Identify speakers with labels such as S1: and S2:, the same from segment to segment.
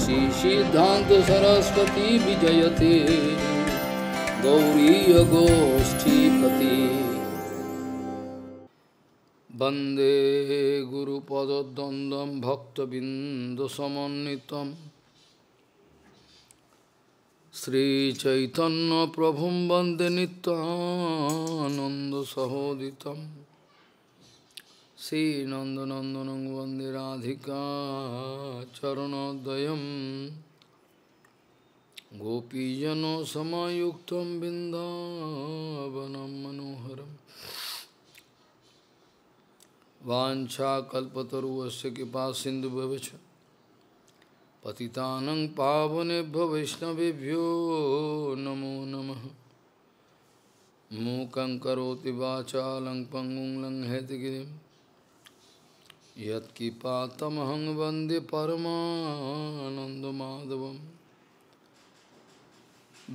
S1: श्री सिद्धांत सरस्वती विजयते गौरीय गोष्ठीपति वंदे गुरुपद्वंद्वं भक्तबिंदुसमन्वितं श्रीचैतन्य प्रभुं वंदे नित्यानन्दसहोदितं श्रीनन्दनन्दनं वन्दे राधिका चरणोदयं गोपीजनसमायुक्तं बिन्दावनं मनोहरं वाञ्छाकल्पतरुस्य कृपासिन्धुभ्यश्च पतितानं पावनेभ्यो वैष्णवेभ्यो नमो नमः। मूकं करोति वाचालं पङ्गुं लङ्घयतिगिरिं यत्किपातमहं वन्दे परमानन्दमाधवं।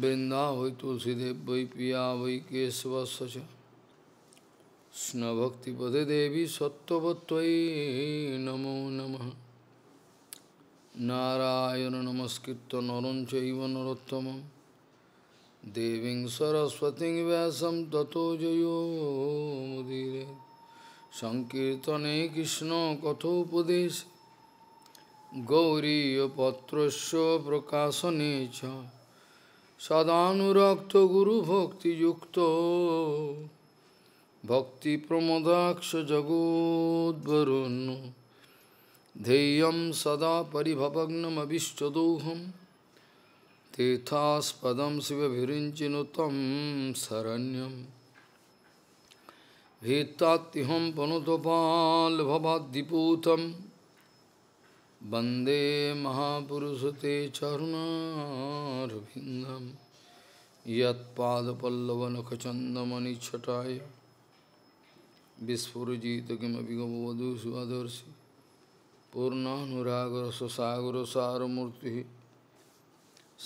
S1: वृन्दावै तुलसीदेव वै पिया वै केशवस्य च कृष्णभक्तिपदे देवी सत्त्ववत्त्वयि नमो नमः। नारायण नमस्कृत्य नरं चैव नरोत्तमं देवीं सरस्वतीं व्यासं ततो जयो मुदीरये। संकीर्तने कृष्ण कथोपदेशे गौरीयपत्रस्य प्रकाशने च सदानुरक्तो गुरुभक्तियुक्तो भक्तिप्रमोदाक्ष जगोद्वरुण्य ध्येयं सदा परिभवग्नमभिष्टदोहं तीर्थास्पदं शिवभिरिञ्चिनुतं शरण्यं भीत्तात्तिहं पनुतपाल्भवाद्दिपूतं वन्दे महापुरुषते चरुणारविन्दं यत्पादपल्लवनखचन्दमणिच्छटाय विस्फुरजित किमपि गमवधू सुवदर्शि पूर्णानुरागरससागरसारमूर्तिः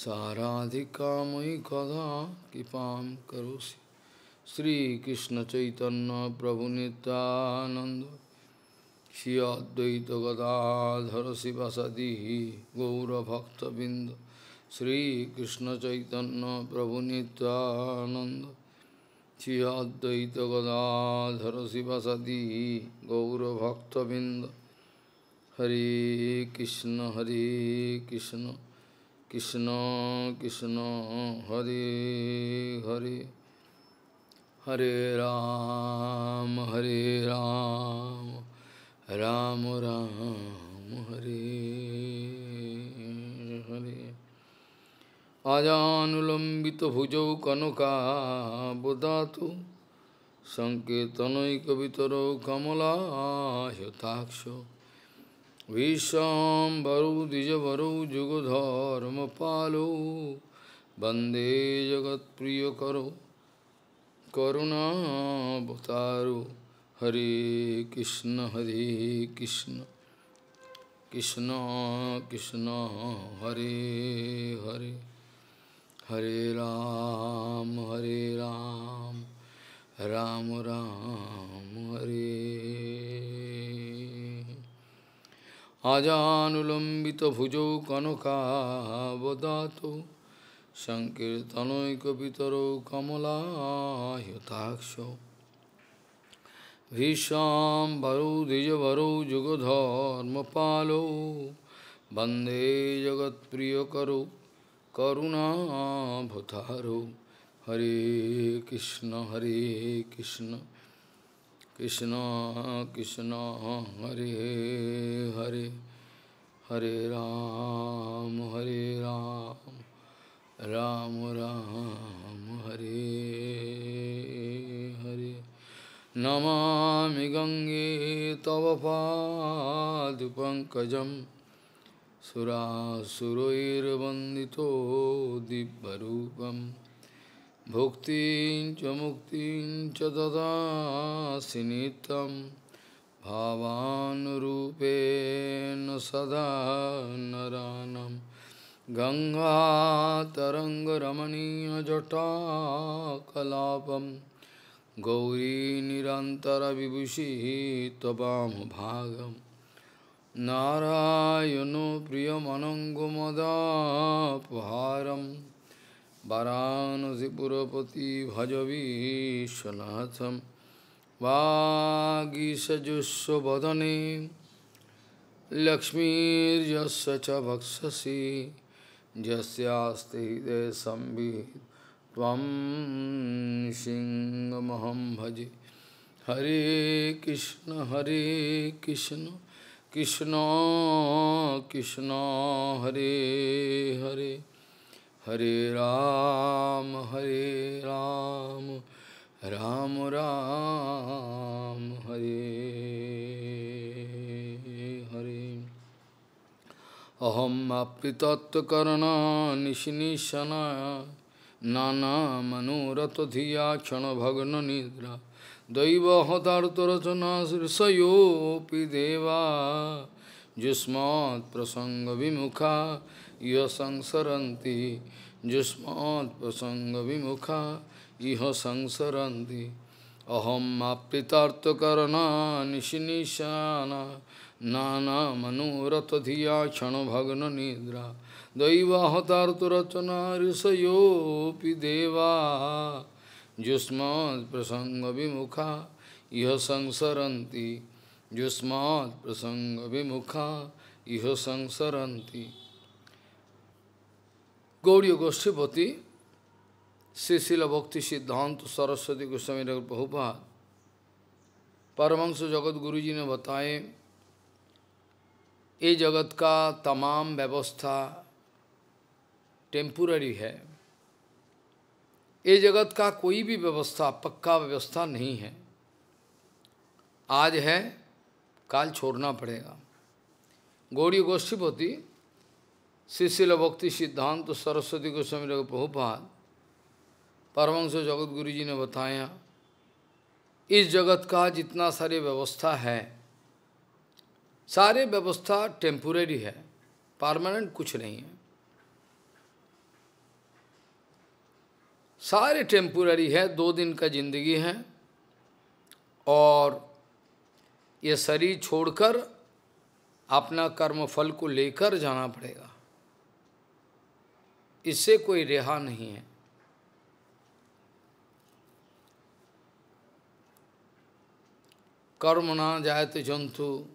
S1: साराधिकामयि कदा कृपां करोषि। श्रीकृष्ण चैतन्य प्रभु नित्यानंद श्री अद्वैत गदाधर शिवासादि गौरभक्तबिंद। श्रीकृष्ण चैतन्य प्रभु नित्यानंद श्री अद्वैत गदाधर शिवासादि गौरभक्तबिंद। हरे कृष्ण कृष्ण कृष्ण हरे हरे हरे राम राम राम हरे हरे। आजानुलंबित भुजौ कनकाबुदातु संकीर्तनैकवितरौ कमलायताक्षो विश्वाम्बरौ द्विजवरौ जुगधर्मपालौ वन्दे जगत्प्रियकरौ करुणावतारो। हरे कृष्ण कृष्ण कृष्ण हरे हरे हरे राम राम राम हरे। आजानुलंबित भुजौ कनकावदातो संकीर्तनैकवितरौ कमलायताक्षो विश्वाम्बरौ द्विजवरौ जुगधर्मपालौ वन्दे जगत्प्रियकरौ करुणावतारो। हरे कृष्ण कृष्ण कृष्ण हरे हरे हरे राम राम राम हरे हरे। नमामि गंगे तव पादपङ्कजं सुरासुरैर्वन्दितो दिव्यरूपं भुक्तिं च मुक्तिं च ददासि नित्यं भावानुरूपेण सदा नरानं। गंगातरङ्गरमणीयजटाकलापं गौरी निरन्तरविभूषिः त्ववामभागं नारायणो प्रियमनङ्गमदापहारं वाराणसीपुरपति भजवीशनाथं वागीसजुस्वदने लक्ष्मीर्यस्य च वक्षसि यस्यास्ति हृदये संवित् त्वं सिंहमहं भजे। हरे कृष्ण कृष्ण कृष्ण हरे हरे, हरे राम राम राम हरे हरे। अहम अप्रितत्वकरणनिशिनिशना नानामनोरथधिया क्षणभग्ननिद्रा दैवहतार्तरचना शीर्षयोऽपि देवा युष्मात् प्रसङ्गविमुखा इह संसरन्ति युष्मात् प्रसङ्गविमुखा इह संसरन्ति। अहम् अप्रितार्थकरणनिशिनिशाना नानामनोरथधिया क्षणभग्ननिद्रा दैवहतार्तरचना ऋषयोऽपि देवा युष्मात् प्रसङ्गविमुखा इह संसरन्ति युष्मात् प्रसङ्गविमुखा इह संसरन्ति। गौड़ीय गोष्ठीपति श्री श्रील भक्ति सिद्धांत सरस्वती गोस्वामी ठाकुर प्रभुपाद परमहंस जगत गुरु जी ने बताए, ये जगत का तमाम व्यवस्था टेम्पुररी है। ये जगत का कोई भी व्यवस्था पक्का व्यवस्था नहीं है। आज है काल छोड़ना पड़ेगा। गौड़ीय गोष्ठीपति श्री श्रील भक्ति सिद्धांत सरस्वती गोस्वामी ठाकुर प्रभुपाद परमहंस जगत गुरु जी ने बताया, इस जगत का जितना सारे व्यवस्था है, सारे व्यवस्था टेम्पुररी है, परमानेंट कुछ नहीं है। सारे टेम्पुररी है, 2 दिन का जिंदगी है और ये शरीर छोड़कर अपना कर्मफल को लेकर जाना पड़ेगा। इससे कोई रेहा नहीं है। कर्म ना जायते जंतु,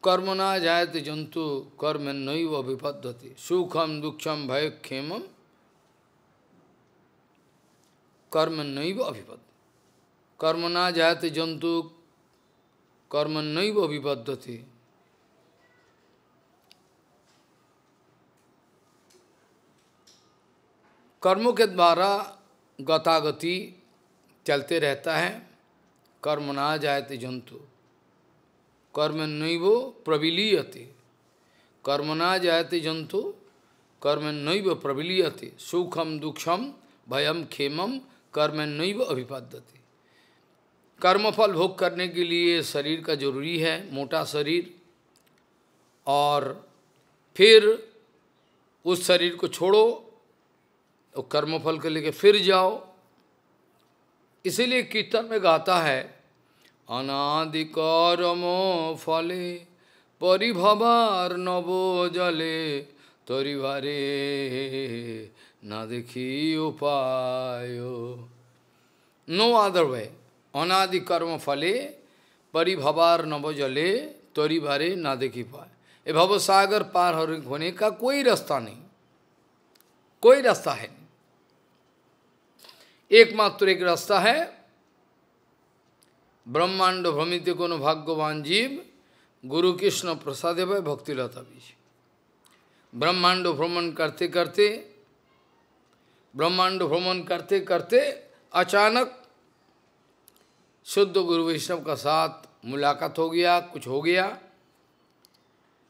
S1: कर्म ना जायते जंतु कर्मण्यैव विपद्यते सुखम दुःखम भयक्षेमम कर्मण्यैव अभिपद्यते। कर्म ना जायते जंतु कर्मण्यैव विपद्यते। कर्मों के द्वारा गतागति चलते रहता है। कर्म ना जायते जंतु कर्मण्यैव प्रविलीयते, कर्म ना जायते जंतु कर्मण्यैव प्रविलीयते सुखम दुःखम भयम क्षेमम कर्मण्यैव अभिपद्यते। कर्मफल भोग करने के लिए शरीर का जरूरी है, मोटा शरीर, और फिर उस शरीर को छोड़ो और कर्मफल को लेकर फिर जाओ। इसीलिए कीर्तन में गाता है, अनादिकर्मो फले परिभवार नवो जले तरिवारे ना देखी उपाय। नो अदर वे, अनादि कर्म फले परिभवार नव जले तरिवारे ना देखी पाए। ये भवसागर पार होने का कोई रास्ता नहीं, कोई रास्ता है नहीं। एकमात्र एक रास्ता है, ब्रह्मांड भ्रमित कोनो भाग्यवान जीव गुरु कृष्ण प्रसादे भय भक्तिलता बीज। ब्रह्मांड भ्रमण करते करते, ब्रह्मांड भ्रमण करते करते अचानक शुद्ध गुरु वैष्णव का साथ मुलाकात हो गया, कुछ हो गया।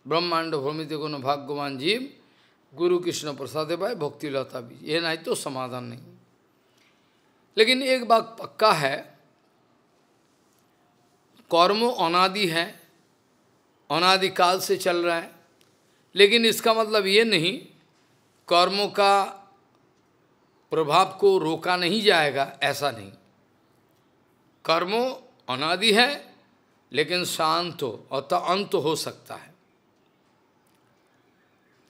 S1: ब्रह्मांड भ्रमित कोनो भाग्यवान जीव गुरु कृष्ण प्रसादे भय भक्तिलता बीज। ये नहीं तो समाधान नहीं। लेकिन एक बात पक्का है, कर्म अनादि है, अनादिकाल से चल रहा है। लेकिन इसका मतलब ये नहीं कर्मों का प्रभाव को रोका नहीं जाएगा, ऐसा नहीं। कर्मों अनादि है लेकिन शांत हो, अतः अंत हो सकता है।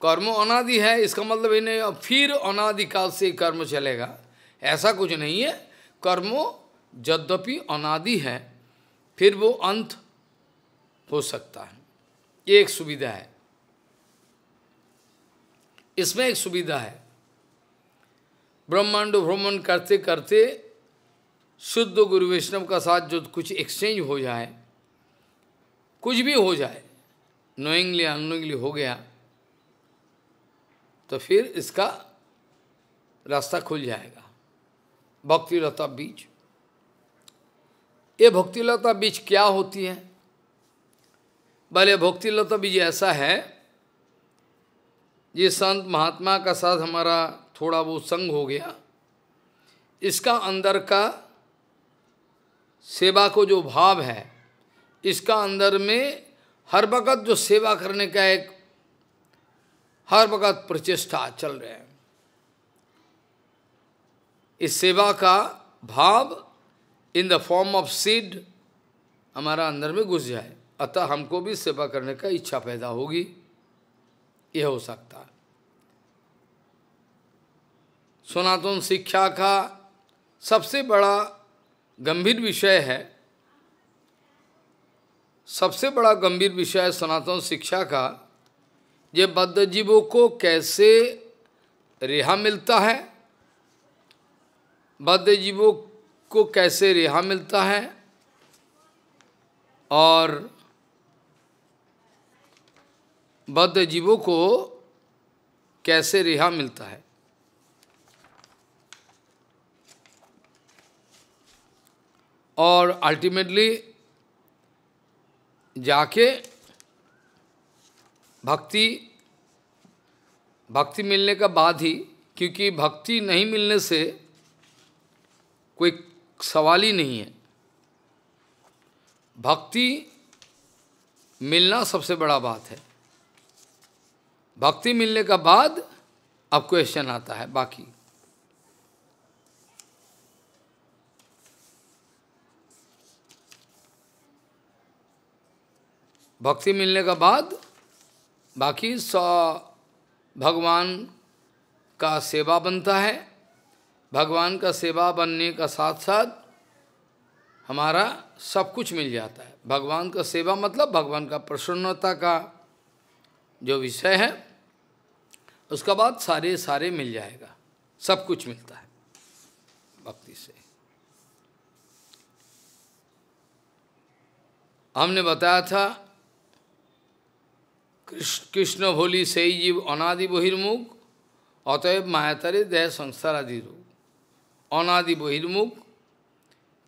S1: कर्म अनादि है, इसका मतलब ही नहीं अब फिर अनादिकाल से कर्म चलेगा, ऐसा कुछ नहीं है। कर्म यद्यपि अनादि है, फिर वो अंत हो सकता है। ये एक सुविधा है, इसमें एक सुविधा है। ब्रह्मांड भ्रमण करते करते शुद्ध गुरु वैष्णव का साथ जो कुछ एक्सचेंज हो जाए, कुछ भी हो जाए, नोइंगली अनोइंगली हो गया, तो फिर इसका रास्ता खुल जाएगा। भक्तिलता बीज, ये भक्तिलता बीज क्या होती है? भले भक्तिलता बीज ऐसा है, ये संत महात्मा का साथ हमारा थोड़ा बहुत संग हो गया, इसका अंदर का सेवा को जो भाव है, इसका अंदर में हर वक़्त जो सेवा करने का एक हर वक़्त प्रचेष्टा चल रहा है, इस सेवा का भाव in the form of seed हमारा अंदर में घुस जाए, अतः हमको भी सेवा करने का इच्छा पैदा होगी, यह हो सकता है। सनातन शिक्षा का सबसे बड़ा गंभीर विषय है, सबसे बड़ा गंभीर विषय सनातन शिक्षा का, ये बद्ध जीवों को कैसे रिहा मिलता है, बद्ध जीवों को कैसे रिहा मिलता है, और बद्ध जीवों को कैसे रिहा मिलता है। और अल्टीमेटली जाके भक्ति मिलने का बाद ही, क्योंकि भक्ति नहीं मिलने से कोई सवाल ही नहीं है, भक्ति मिलना सबसे बड़ा बात है। भक्ति मिलने का बाद अब क्वेश्चन आता है बाकी। भक्ति मिलने का बाद बाकी भगवान का सेवा बनता है। भगवान का सेवा बनने का साथ साथ हमारा सब कुछ मिल जाता है। भगवान का सेवा मतलब भगवान का प्रसन्नता का जो विषय है, उसका बाद सारे मिल जाएगा, सब कुछ मिलता है भक्ति से। हमने बताया था कृष्ण भोली सही जीव अनादि बहिर्मुख, अतएव मायातरे देह संसार आदि रोग। अनादि बहिर्मुख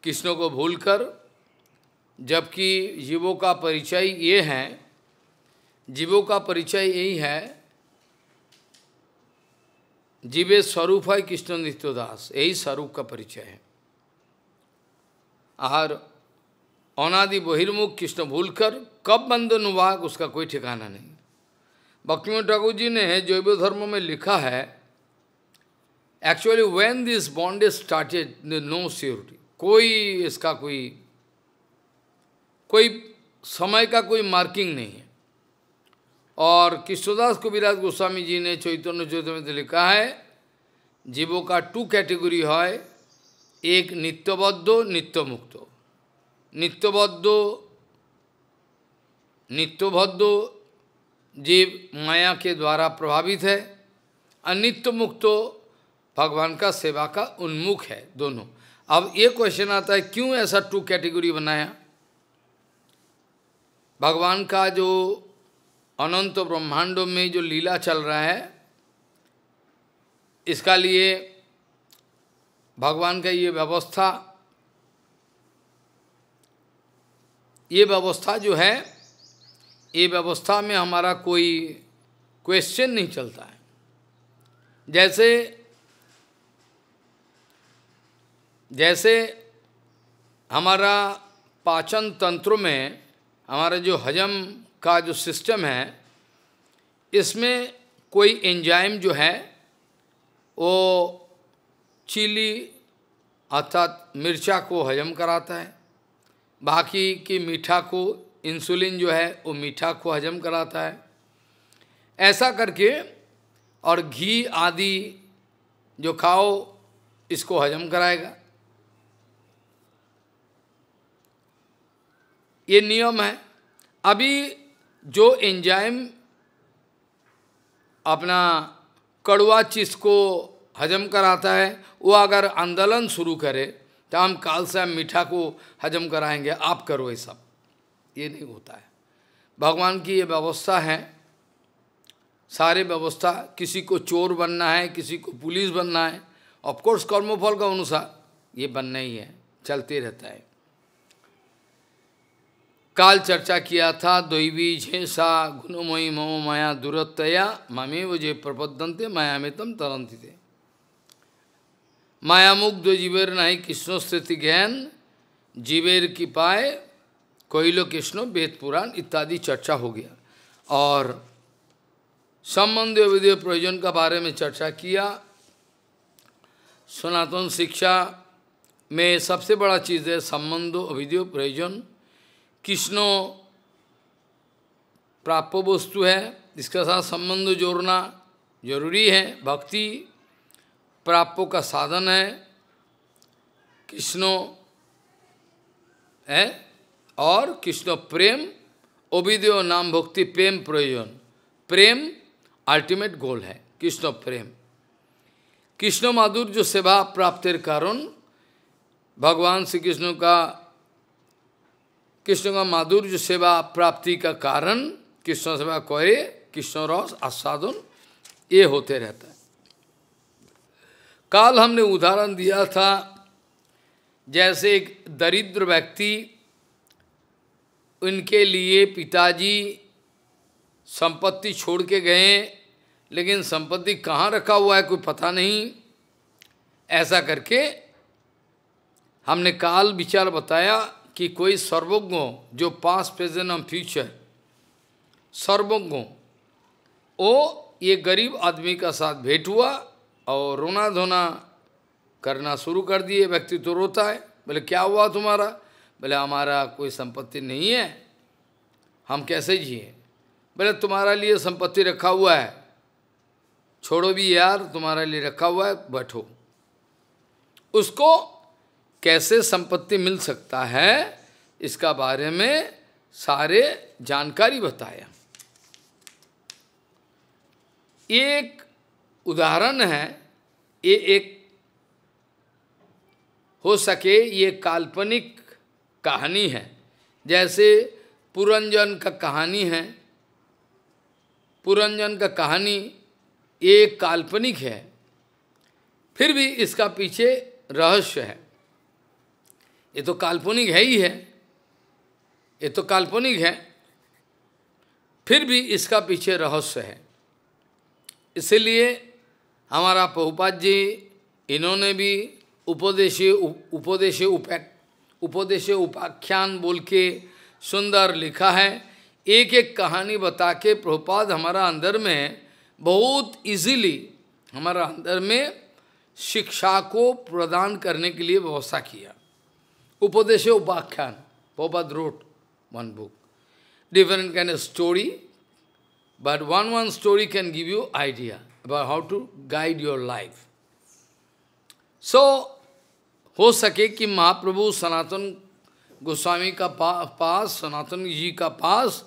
S1: कृष्ण को भूलकर, जबकि जीवों का परिचय ये है, जीवों का परिचय यही है, जीवे स्वरूप है कृष्ण नित्यदास, यही स्वरूप का परिचय है। और अनादि बहिर्मुख कृष्ण भूलकर कब बंधन हुआ उसका कोई ठिकाना नहीं। भक्तिविनोद ठाकुर जी ने जैव धर्म में लिखा है, actually when this bondage started no surety, कोई इसका कोई समय का कोई मार्किंग नहीं है। और कृष्णदास कविराज गोस्वामी जी ने चैतन्य चैतन्य में लिखा है, जीवों का 2 कैटेगरी है, एक नित्यबद्ध नित्य मुक्तो। नित्यबद्ध जीव माया के द्वारा प्रभावित है, अनित्य मुक्तो भगवान का सेवा का उन्मुख है, दोनों। अब ये क्वेश्चन आता है, क्यों ऐसा 2 कैटेगरी बनाया? भगवान का जो अनंत ब्रह्मांडों में जो लीला चल रहा है, इसका लिए भगवान का ये व्यवस्था जो है, ये व्यवस्था में हमारा कोई क्वेश्चन नहीं चलता है। जैसे हमारा पाचन तंत्र में हमारा जो हजम का जो सिस्टम है, इसमें कोई एंजाइम जो है वो चिली अर्थात मिर्चा को हजम कराता है, बाकी की मीठा को, इंसुलिन जो है वो मीठा को हजम कराता है, ऐसा करके, और घी आदि जो खाओ इसको हजम कराएगा। ये नियम है। अभी जो एंजाइम अपना कड़वा चीज को हजम कराता है, वो अगर आंदोलन शुरू करे तो हम काल से हम मीठा को हजम कराएंगे, आप करो ये सब, ये नहीं होता है। भगवान की ये व्यवस्था है, सारे व्यवस्था, किसी को चोर बनना है, किसी को पुलिस बनना है, ऑफ कोर्स कर्मफल का अनुसार ये बनना ही है, चलते रहता है। काल चर्चा किया था, दैवी झेषा गुणमयी मम माया दुरतया ममेव जे प्रपद्यन्ते मायामितम तरन्ति ते। मायामुग्ध जीवेर नहीं कृष्ण स्थिति ज्ञान, जीवेर की पाए कोइलो कृष्ण वेद पुराण इत्यादि चर्चा हो गया। और संबंध विधेय प्रयोजन का बारे में चर्चा किया। सनातन शिक्षा में सबसे बड़ा चीज़ है संबंध विधेय प्रयोजन। कृष्ण प्राप्य वस्तु है, इसके साथ संबंध जोड़ना जरूरी है। भक्ति प्राप्य का साधन है, कृष्ण है, और कृष्ण प्रेम, अविदेय नाम भक्ति प्रेम प्रयोजन। प्रेम अल्टीमेट गोल है, कृष्ण प्रेम। कृष्ण माधुर्य सेवा प्राप्तिर कारण, भगवान श्री कृष्ण का माधुर्य सेवा प्राप्ति का कारण कृष्ण सेवा करे, कृष्ण रस आस्वादन ये होते रहता है। काल हमने उदाहरण दिया था, जैसे एक दरिद्र व्यक्ति, उनके लिए पिताजी संपत्ति छोड़ के गए, लेकिन संपत्ति कहाँ रखा हुआ है कोई पता नहीं। ऐसा करके हमने काल विचार बताया कि कोई सर्वज्ञ जो पास्ट प्रेजेंट और फ्यूचर सर्वज्ञ, वो ये गरीब आदमी का साथ भेंट हुआ और रोना धोना करना शुरू कर दिए। व्यक्ति तो रोता है, बोले क्या हुआ तुम्हारा? बोले हमारा कोई संपत्ति नहीं है, हम कैसे जिए? बोले तुम्हारा लिए संपत्ति रखा हुआ है, छोड़ो भी यार, तुम्हारे लिए रखा हुआ है, बैठो। उसको कैसे संपत्ति मिल सकता है इसका बारे में सारे जानकारी बताया। एक उदाहरण है, ये एक हो सके ये काल्पनिक कहानी है, जैसे पुरंजन का कहानी है। पुरंजन का कहानी ये काल्पनिक है, फिर भी इसका पीछे रहस्य है। ये तो काल्पनिक है ही है, ये तो काल्पनिक है, फिर भी इसका पीछे रहस्य है। इसलिए हमारा प्रभुपाद जी, इन्होंने भी उपदेश उपाख्यान बोल के सुंदर लिखा है। एक एक कहानी बता के प्रभुपाद हमारा अंदर में बहुत इजीली हमारा अंदर में शिक्षा को प्रदान करने के लिए व्यवस्था किया। उपदेश उपाख्यान, Prabhupada wrote one book, different kind of story, but one story can give you idea about how to guide your life. So, हो सके कि महाप्रभु सनातन गोस्वामी का पास, सनातन जी का पास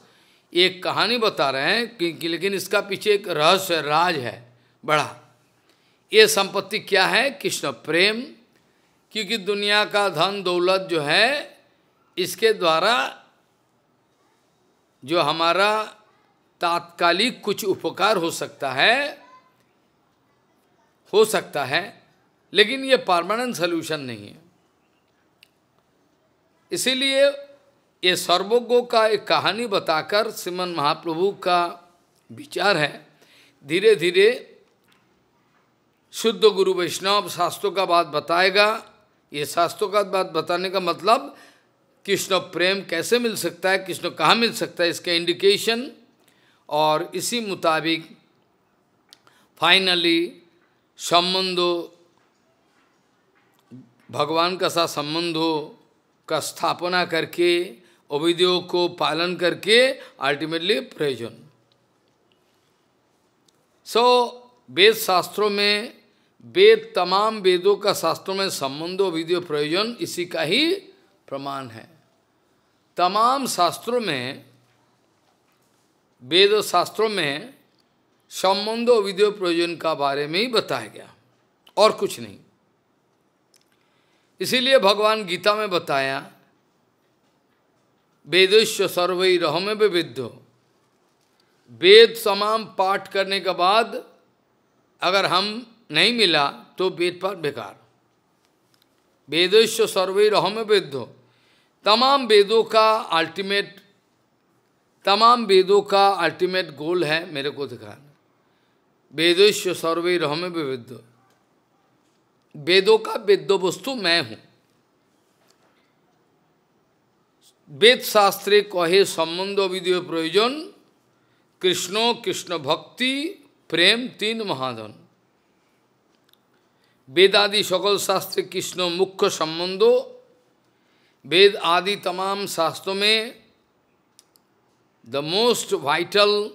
S1: एक कहानी बता रहे हैं कि लेकिन इसका पीछे एक रहस्य राज है बड़ा। ये संपत्ति क्या है? कृष्ण प्रेम। क्योंकि दुनिया का धन दौलत जो है, इसके द्वारा जो हमारा तात्कालिक कुछ उपकार हो सकता है, लेकिन ये परमानेंट सल्यूशन नहीं है। इसीलिए ये सर्वज्ञों का एक कहानी बताकर श्रीमन महाप्रभु का विचार है, धीरे धीरे शुद्ध गुरु वैष्णव शास्त्रों का बात बताएगा। ये शास्त्रों का बात बताने का मतलब कृष्ण प्रेम कैसे मिल सकता है, कृष्ण कहाँ मिल सकता है, इसका इंडिकेशन, और इसी मुताबिक फाइनली संबंधों, भगवान का साथ संबंधों का स्थापना करके, अविद्यों को पालन करके अल्टीमेटली प्रयोजन। वेद शास्त्रों में, तमाम वेदों का शास्त्रों में संबंध अविद्यो प्रयोजन इसी का ही प्रमाण है। तमाम शास्त्रों में, वेद शास्त्रों में संबंध अविद्यो प्रयोजन का बारे में ही बताया गया, और कुछ नहीं। इसीलिए भगवान गीता में बताया, वेदस्य सर्वैरहम विविद्धो, वेद तमाम पाठ करने के बाद अगर हम नहीं मिला तो वेद पाठ बेकार। वेदस्य सर्वैरहम विविद्धो, तमाम वेदों का अल्टीमेट गोल है मेरे को दिखाना। वेदस्य सर्वैरहम विविद्धो, वेदों का वेद्य वस्तु मैं हूं। वेद शास्त्रे कहे संबंध अविद्यो प्रयोजन, कृष्णो कृष्ण भक्ति प्रेम तीन महाधन। वेद आदि सकल शास्त्र कृष्ण मुख्य संबंधो, वेद आदि तमाम शास्त्रों में द मोस्ट वाइटल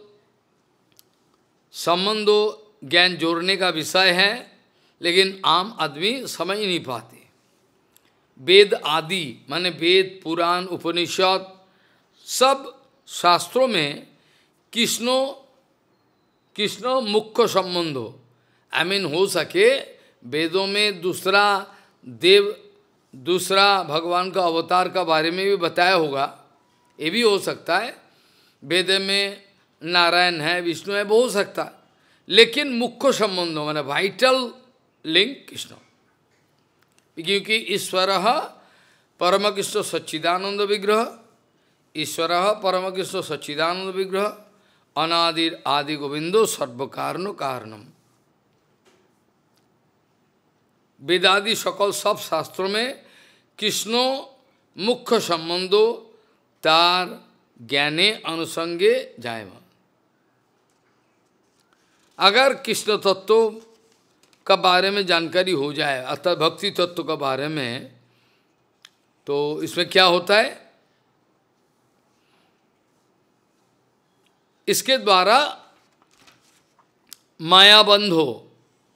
S1: संबंधो ज्ञान जोड़ने का विषय है, लेकिन आम आदमी समझ नहीं पाते। वेद आदि माने वेद, पुराण, उपनिषद, सब शास्त्रों में कृष्ण मुख्य संबंध हो। हो सके वेदों में दूसरा भगवान का अवतार का बारे में भी बताया होगा, ये भी हो सकता है। वेद में नारायण है, विष्णु है, वो हो सकता है, लेकिन मुख्य संबंधों माने वाइटल लिंक कृष्ण, क्योंकि ईश्वर परम कृष्ण सच्चिदानंद विग्रह, ईश्वर परम कृष्ण सच्चिदानंद विग्रह, अनादिर आदि गोविंदो सर्व कारणो कारणम। वेदादि सकल सब शास्त्रों में कृष्णो मुख्य संबंधो तार ज्ञाने अनुसंगे जायमान। अगर कृष्ण तत्व का बारे में जानकारी हो जाए, अर्थात भक्ति तत्व का बारे में, तो इसमें क्या होता है, इसके द्वारा माया बंध हो,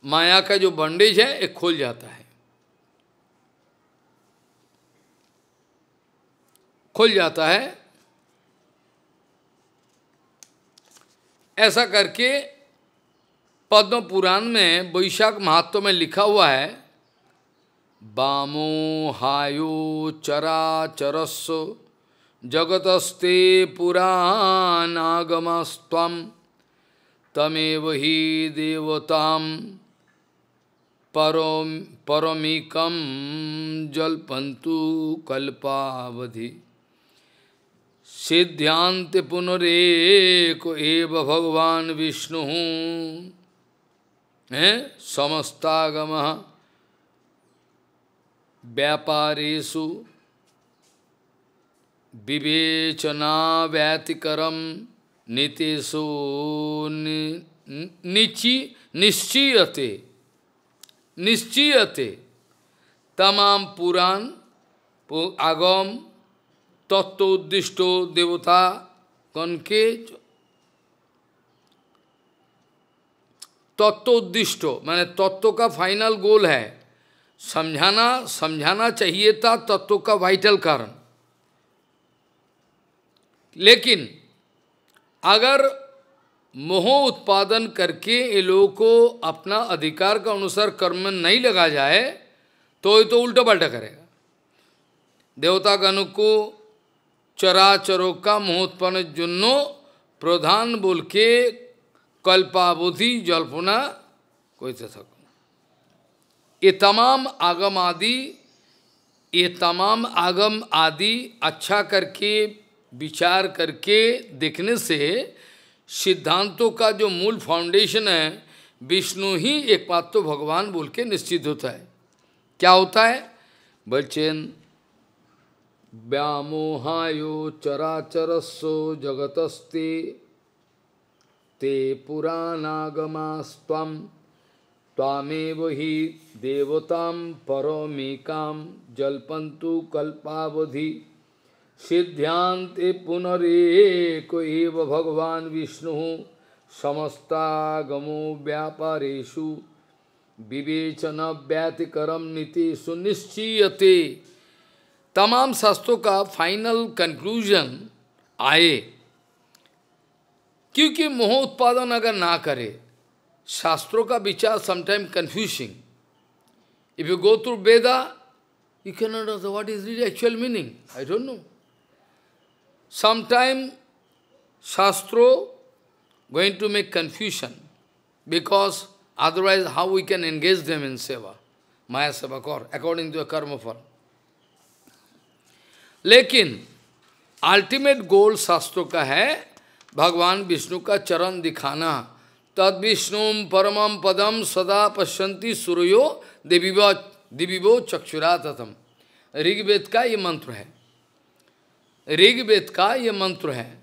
S1: माया का जो बंडेज है एक खुल जाता है, खुल जाता है। ऐसा करके पद्म पुराण में वैशाख महात्म्य में लिखा हुआ है, वामो हायो चराचरस्व जगतस्ते पुराणागमस्त्वं तमेव हि देवतां परमिकं जल्पन्तु कल्पावधि सिद्ध्यांत पुनरेक एव भगवान विष्णु समस्तागम व्यापारेषु विवेचना व्यतिकरम नीतेषु निश्चीयते तमाम पुराण आगम तत्व उद्दिष्टो देवता कन के तत्व उद्दिष्टो माने तत्व का फाइनल गोल है, समझाना चाहिए था तत्व का वाइटल कारण। लेकिन अगर मोह उत्पादन करके ये लोगों को अपना अधिकार का अनुसार कर्म में नहीं लगा जाए तो ये तो उल्टा पल्टा करेगा। देवता गणों को चराचरों का मोह उत्पन्न जुन्नो प्रधान बोल के कल्पावधि जल्पना कोई तथा। ये तमाम आगम आदि अच्छा करके विचार करके देखने से सिद्धांतों का जो मूल फाउंडेशन है विष्णु ही एकमात्र भगवान बोल के निश्चित होता है। क्या होता है? बचन व्यामोहायो चराचरस्सो जगतस्ते ते पुराणागमास्त्वं त्वामेव हि देवतां परमेकां जल्पन्तु कल्पावधि सिद्ध्यांते पुनरेक एव भगवान् विष्णुः समस्तागमो व्यापारेषु विवेचन व्यतिकरम नीति सुनिश्चीयते। तमाम शास्त्रों का फाइनल कंक्लूजन आए, क्योंकि मोह उत्पादन अगर ना करे, शास्त्रों का विचार sometime confusing. If you go through Veda, you cannot know what is the actual meaning. I don't know. Sometime Shastro going to make confusion, because otherwise how we can engage them in seva, Maya seva kar, according to a karma fall. लेकिन ultimate goal शास्त्रों का है भगवान विष्णु का चरण दिखाना। तद विष्णुम परमम पदम सदा पश्यन्ति सूर्यो दिविवो चक्षुराततम। ऋग्वेद का ये मंत्र है, ऋग्वेद का ये मंत्र है।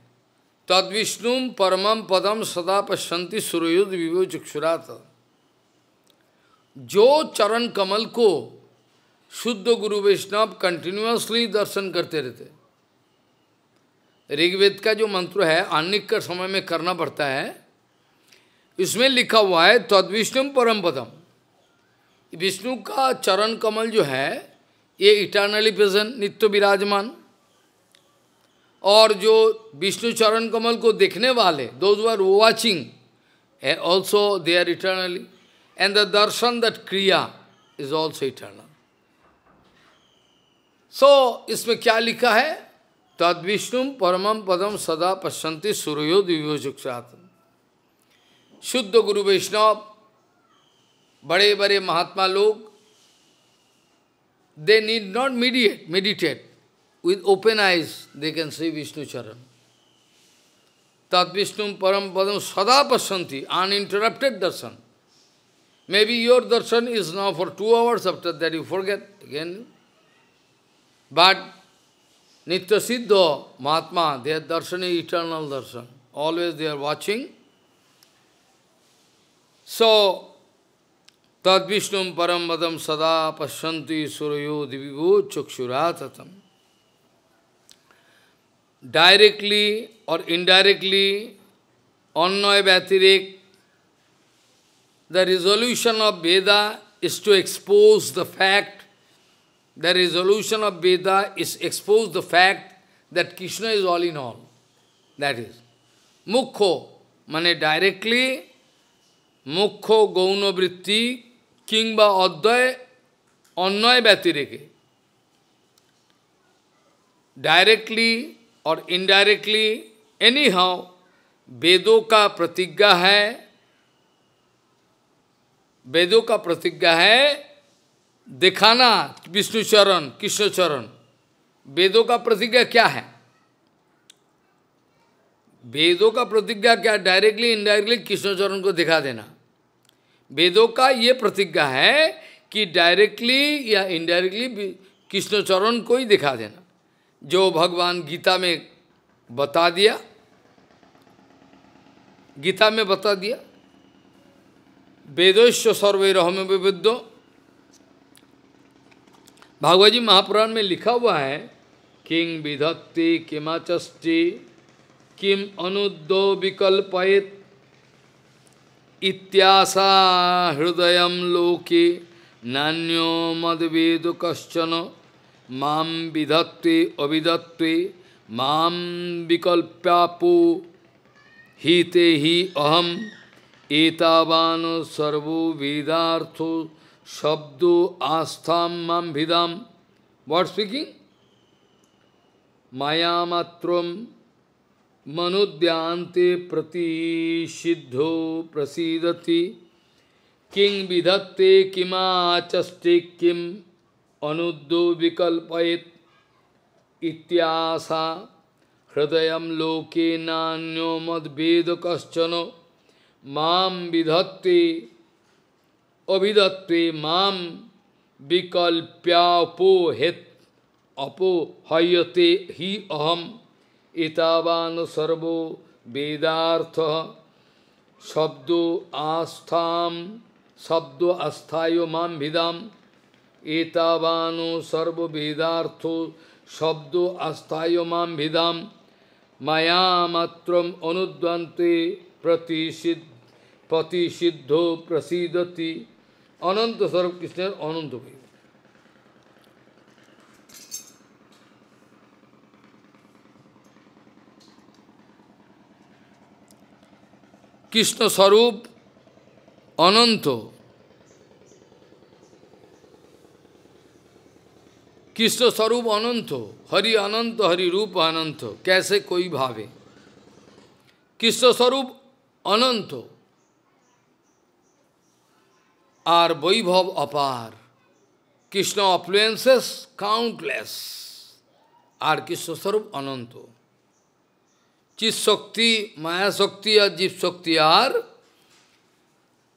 S1: तद विष्णुम परमम पदम सदा पश्यन्ति सूर्यो दिविवो चक्षुराततम। जो चरण कमल को शुद्ध गुरु वैष्णव कंटिन्यूअसली दर्शन करते रहते। ऋग्वेद का जो मंत्र है आन्निक का समय में करना पड़ता है। इसमें लिखा हुआ है तद विष्णु परम पदम। विष्णु का चरण कमल जो है ये इटर्नली प्रेजेंट, नित्य विराजमान। और जो विष्णु चरण कमल को देखने वाले, those who are watching, also they are eternally. And the darshan, that kriya, is also eternal. So, इसमें क्या लिखा है? तद विष्णुम परमम पदम सदा पश्यन्ति सूर्यो दिव्यो चक्षुराततम। शुद्ध गुरु वैष्णव, बड़े बड़े महात्मा लोग, they need not meditate. With open eyes, they can see Vishnu Charan. Tat Vishnum Param Padam Sada Pasyanti, uninterrupted darshan. Maybe your darshan is now for 2 hours, after that you forget again. But Nitya Siddha, Mahatma, their darshan is eternal darshan. Always they are watching. So, Tad Vishnum Param Padam Sada Pasyanti Suryo Divivo Chakshuratatam. Directly or indirectly, Annaya Vyatirik, the resolution of Veda is to expose the fact, the resolution of Veda is expose the fact that Krishna is all in all. That is. Mukho, mane directly, Mukho Gauna Vritti, Kingba Advaya, Annaya Vyatirike. Directly और indirectly, anyhow, वेदों का प्रतिज्ञा है, वेदों का प्रतिज्ञा है दिखाना विष्णु चरण, कृष्ण चरण। वेदों का प्रतिज्ञा क्या है? वेदों का प्रतिज्ञा क्या? डायरेक्टली इनडायरेक्टली कृष्ण चरण को दिखा देना। वेदों का ये प्रतिज्ञा है कि डायरेक्टली या इनडायरेक्टली कृष्ण चरण को ही दिखा देना, जो भगवान गीता में बता दिया। गीता में बता दिया, वेदोश्च सर्वैरहम विविद्धो। भागवत जी महापुराण में लिखा हुआ है, किंग विधत्ति किमाचष्टि किम अनुद्दो विकल्पयेत इत्यासा हृदयम लोके नान्यो मद्वेद कश्चन माम विधत्ते अविधत्ते माम विकल्प्यापो हिते ही अहम एतावान सर्वो वेदार्थो शब्दो आस्थाम माम भिदाम। What speaking? मायामात्रम मनुद्यांते प्रतिषिद्धो प्रसीदति किंग विधत्ते किमाचष्टे किम अनुद्दो विकल्पयेत इत्यासा हृदयम लोके नान्यो मद्वेद कश्चन माम विधत्ते अभिधत्ते माम विकल्प्यापोहेत अपोहयते ही अहम एतावान सर्वो वेदार्थ शब्दो आस्थाम शब्दो अस्थायो माम विदाम एतावानो सर्व वेदार्थो शब्दो अस्थायो माम विदाम माया मात्रम अनुद्वंते प्रतिसिद्धो प्रसीदति। अनंत स्वरूप कृष्ण अनंत भाई। कृष्ण स्वरूप अनंत, कृष्ण स्वरूप अनंत, हरि अनंत, हरि रूप अनंत, कैसे कोई भावे। कृष्ण स्वरूप अनंत और वैभव अपार, कृष्ण ऑफ्लुएंसेस काउंटलेस और कृष्ण स्वरूप अनंत। चित शक्ति, माया शक्ति और जीव शक्ति और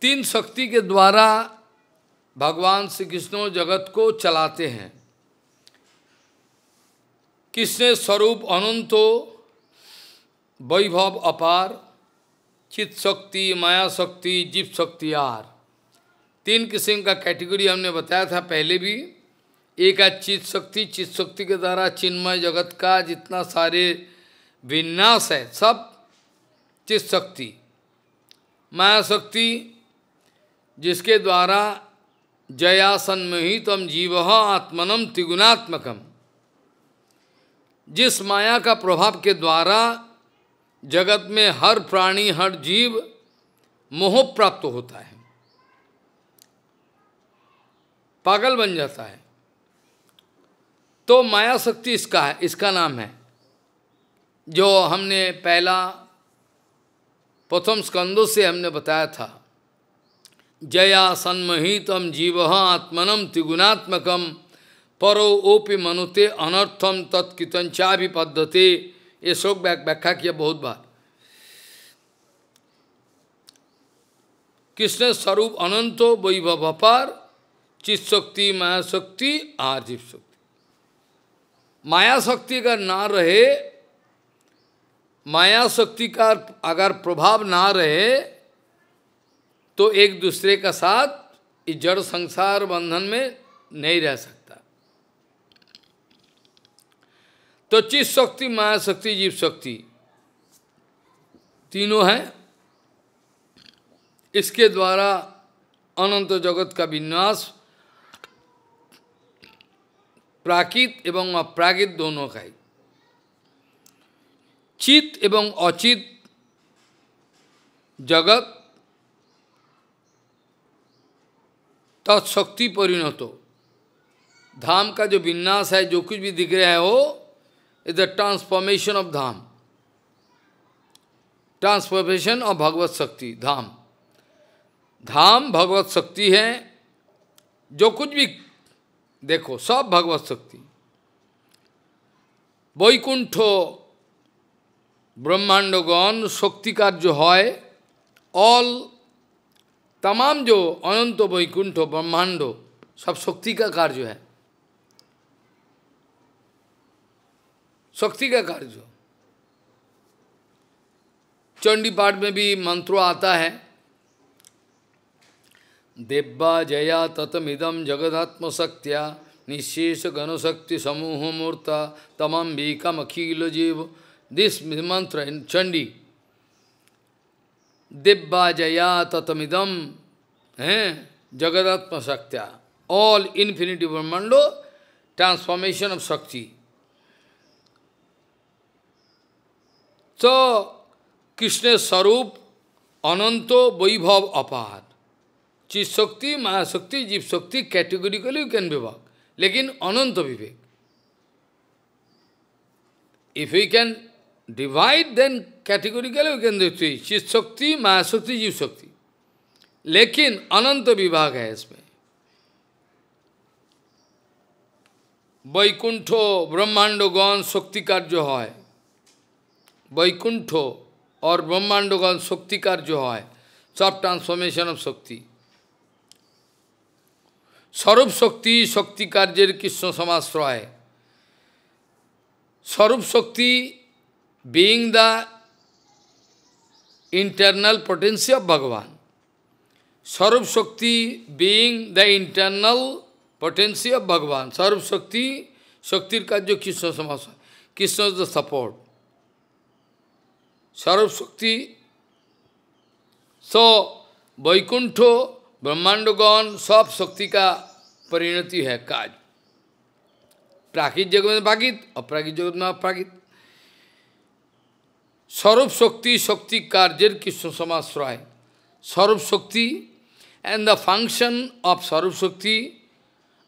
S1: तीन शक्ति के द्वारा भगवान श्री कृष्ण जगत को चलाते हैं। कृष्ण स्वरूप अनंतो, वैभव अपार, चित शक्ति, माया शक्ति, जीव शक्ति आर। तीन किस्म का कैटेगरी हमने बताया था पहले भी। एक है चित शक्ति, चित शक्ति के द्वारा चिन्मय जगत का जितना सारे विन्यास है सब चित शक्ति। माया शक्ति जिसके द्वारा जया सन्मोहितम जीव आत्मनम त्रिगुणात्मकम, जिस माया का प्रभाव के द्वारा जगत में हर प्राणी हर जीव मोह प्राप्त होता है, पागल बन जाता है। तो माया शक्ति इसका है, इसका नाम है, जो हमने पहला प्रथम स्कंदों से हमने बताया था। जया सन्मोहितम जीव आत्मनम त्रिगुणात्मकम परो ओपि मनुते अनर्थम तत्कितंचा भी पद्धते। ये श्लोक व्याख्या किया बहुत बार। कृष्ण स्वरूप अनंतो वैभव अपार, चित शक्ति, माया शक्ति और जीव शक्ति। माया शक्ति अगर ना रहे, माया शक्ति का अगर प्रभाव ना रहे तो एक दूसरे का साथ इस जड़ संसार बंधन में नहीं रह सकता। तो चित शक्ति, माया शक्ति, जीव शक्ति तीनों हैं। इसके द्वारा अनंत जगत का विनाश प्राकृत एवं अप्राकृत दोनों का ही। चित एवं अचित जगत तत्शक्ति परिणतो, धाम का जो विन्यास है, जो कुछ भी दिख रहा है वो is the transformation of dham, transformation of Bhagavat shakti. धाम, धाम भगवत शक्ति है। जो कुछ भी देखो सब भगवत शक्ति। वैकुंठो ब्रह्मांडगण शक्ति का जो है, ऑल तमाम जो अनंत वैकुंठो ब्रह्मांडो सब शक्ति का कार्य है, शक्ति का कार्य। चंडी पाठ में भी मंत्रो आता है, देव्वा जया ततमिदम जगदात्म शक्त्या निशेष गणशक्ति समूह मूर्ता तमम बीकम अखिल जीव। दिस मंत्र इन चंडी, दिव्या जया ततमिदम है जगदात्म शक्त्या, ऑल इन्फिनिटी ब्रह्मांडो, ट्रांसफॉर्मेशन ऑफ शक्ति। तो कृष्ण स्वरूप अनंतो वैभव अपार, चित शक्ति, माया शक्ति, जीव शक्ति कैटेगोरिकली यू कैन विभाग, लेकिन अनंत विवेक। If you can divide then categorically you can देखते चित शक्ति, माया शक्ति, जीव शक्ति, लेकिन अनंत विभाग है इसमें। वैकुंठो ब्रह्मांडगण शक्ति कार्य है, वैकुंठो और ब्रह्मांडगण शक्ति कार्य है, सब ट्रांसफॉर्मेशन ऑफ शक्ति। स्वरूप शक्ति शक्ति कार्य कृष्ण समाश्रय। स्वरूप शक्ति being the internal potency of भगवान, Sarup Shakti being the internal potency of Bhagavan. Sarup Shakti, Shaktir ka jo Krishna samasa. Krishna is the support. Sarup Shakti. So, Vaikuntho, Brahmandogan, सब शक्ति का परिणति है काज. प्राकृत जगत में प्राकृत, अपराकृत जगत में अपराकृत. Sarup Shakti, Shakti Karjer Krishna Samasraya. Sarup Shakti and the function of Sarup Shakti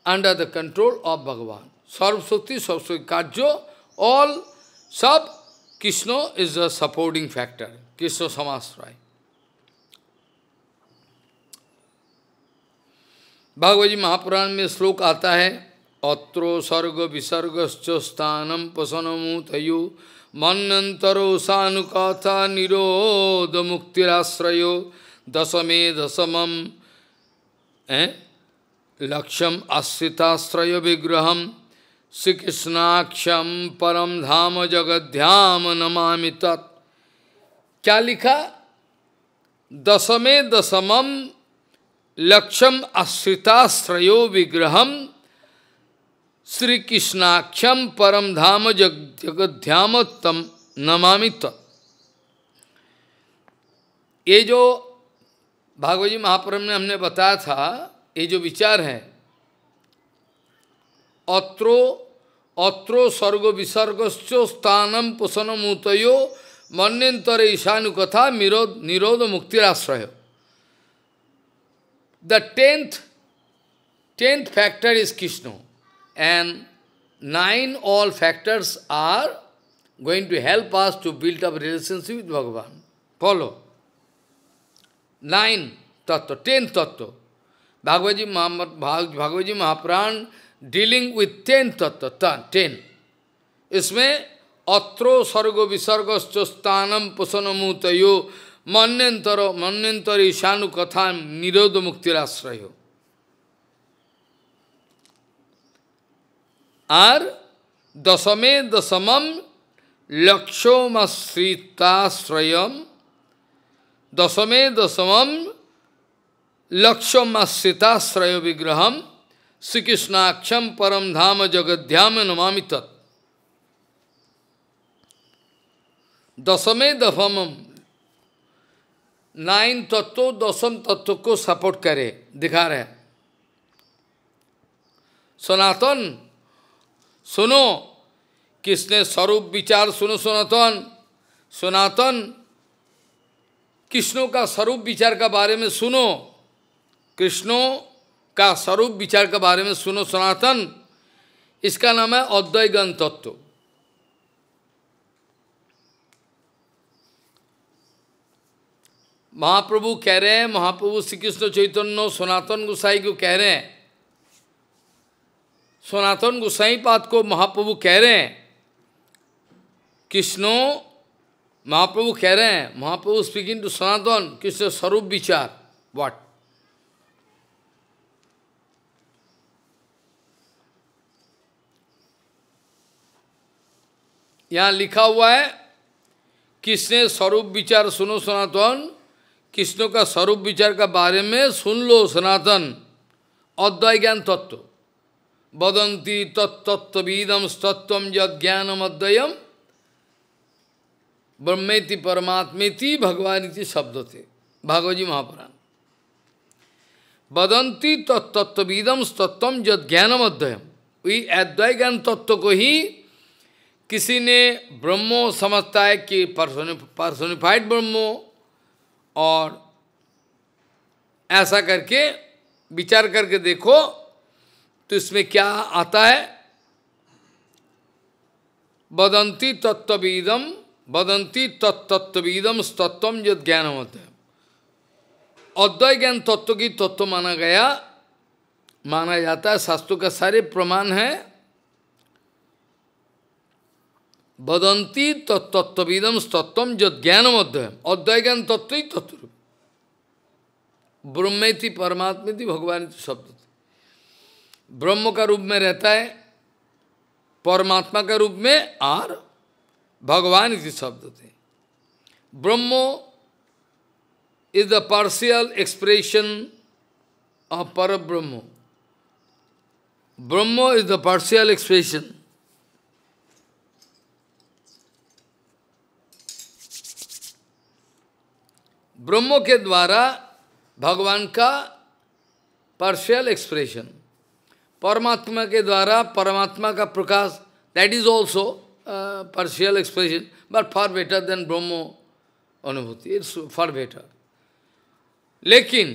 S1: under the control of Bhagavan. Sarup Shakti, Sarup Shakti Karjo, all sub Krishna is the supporting factor. Krishna Samasraya. Bhagavat ji Mahapuran में श्लोक आता है, अत्रो सर्ग विसर्गश्च स्थानम पसनमुतयो मन्नंतरो सानुकथा निरोध मुक्तिराश्रयो दशमे दशमम लक्ष्यम आश्रिताश्रय विग्रहम श्री कृष्णाक्षम परम धाम जगद्धाम नमामि तत्. क्या लिखा? दशमे दशमम लक्ष्यम आश्रिताश्रयो विग्रहम श्री कृष्णाक्षम परम धाम जगद्धाम तम नमामि तत्. ये जो भागवत जी महापुराण में हमने बताया था, ये जो विचार है, अत्रो सर्ग विसर्गश्च स्थानम पुषणमुतयो मन्यंतर ईशानुकथा निरोध मुक्तिराश्रय. The tenth factor is Krishna, and 9 all factors are going to help us to build up relationship with Bhagavan. Follow. 9 tattva, 10 tattva. Bhagavad Ji Mahapuran dealing with 10 tattva, 10. इसमें अत्रो सर्ग विसर्गश्च स्थानम पुषणमुतयो मन्यंतर ईशानु कथा निरोध मुक्तिराश्रय. और दशमे दशमम लक्ष्यमाश्रिताश्रयम, दशमे दशमम लक्ष्यमाश्रिताश्रय विग्रहम श्री कृष्णाक्षम परम धाम जगद्धाम नमामि तत्. दशमे दशमम 9 तत्व दशम तत्व को सपोर्ट करे, दिखा रहे. सनातन सुनो, किसने स्वरूप विचार सुनो. सनातन कृष्णों का स्वरूप विचार का बारे में सुनो. कृष्णों का स्वरूप विचार के बारे में सुनो सनातन. इसका नाम है अद्वैगन तत्व. महाप्रभु कह रहे हैं, महाप्रभु श्री कृष्ण चैतन्य सनातन गोसाई को कह रहे हैं, सनातन गोसाई पाद को महाप्रभु कह रहे हैं, कृष्णो महाप्रभु कह रहे हैं, महाप्रभु स्पीकिंग टू सनातन, कृष्ण स्वरूप विचार. व्हाट? यहाँ लिखा हुआ है, कृष्ण स्वरूप विचार सुनो सनातन. कृष्ण का स्वरूप विचार का बारे में सुन लो सनातन. अद्वै ज्ञान तत्व वदंती तत्तत्वीदम तत्वम यद ज्ञानम अद्वयम ब्रह्मेति परमात्मेति भगवान इति शब्द थे. भागवत जी महापुराण. वदंती तत्तत्वीदम तत्वम यद ज्ञानम अद्वयम. वही अद्वै ज्ञान तत्व को ही किसी ने ब्रह्मो समझता है कि पर्सोनिफाइड ब्रह्मो, और ऐसा करके विचार करके देखो तो इसमें क्या आता है. वदंती तत्त्वविदम तत्त्वम यद ज्ञानम होता है. अद्वै ज्ञान तत्व की तत्व माना जाता है. शास्त्रों का सारे प्रमाण है. वदंती तत्त्वविदम तत्वम यद ज्ञानम अद्वयम. अद्वै ज्ञान तत्व ही तत्व. ब्रह्मेति परमात्मेति भगवान शब्द. ब्रह्म का रूप में रहता है, परमात्मा का रूप में, और भगवान इति शब्द थे. ब्रह्मो is the partial expression of Parabrahma. Brahma is the partial expression. ब्रह्म के द्वारा भगवान का पार्शियल एक्सप्रेशन, परमात्मा के द्वारा परमात्मा का प्रकाश, that is also partial expression, but far better than ब्रह्म अनुभूति, इट्स फार बेटर. लेकिन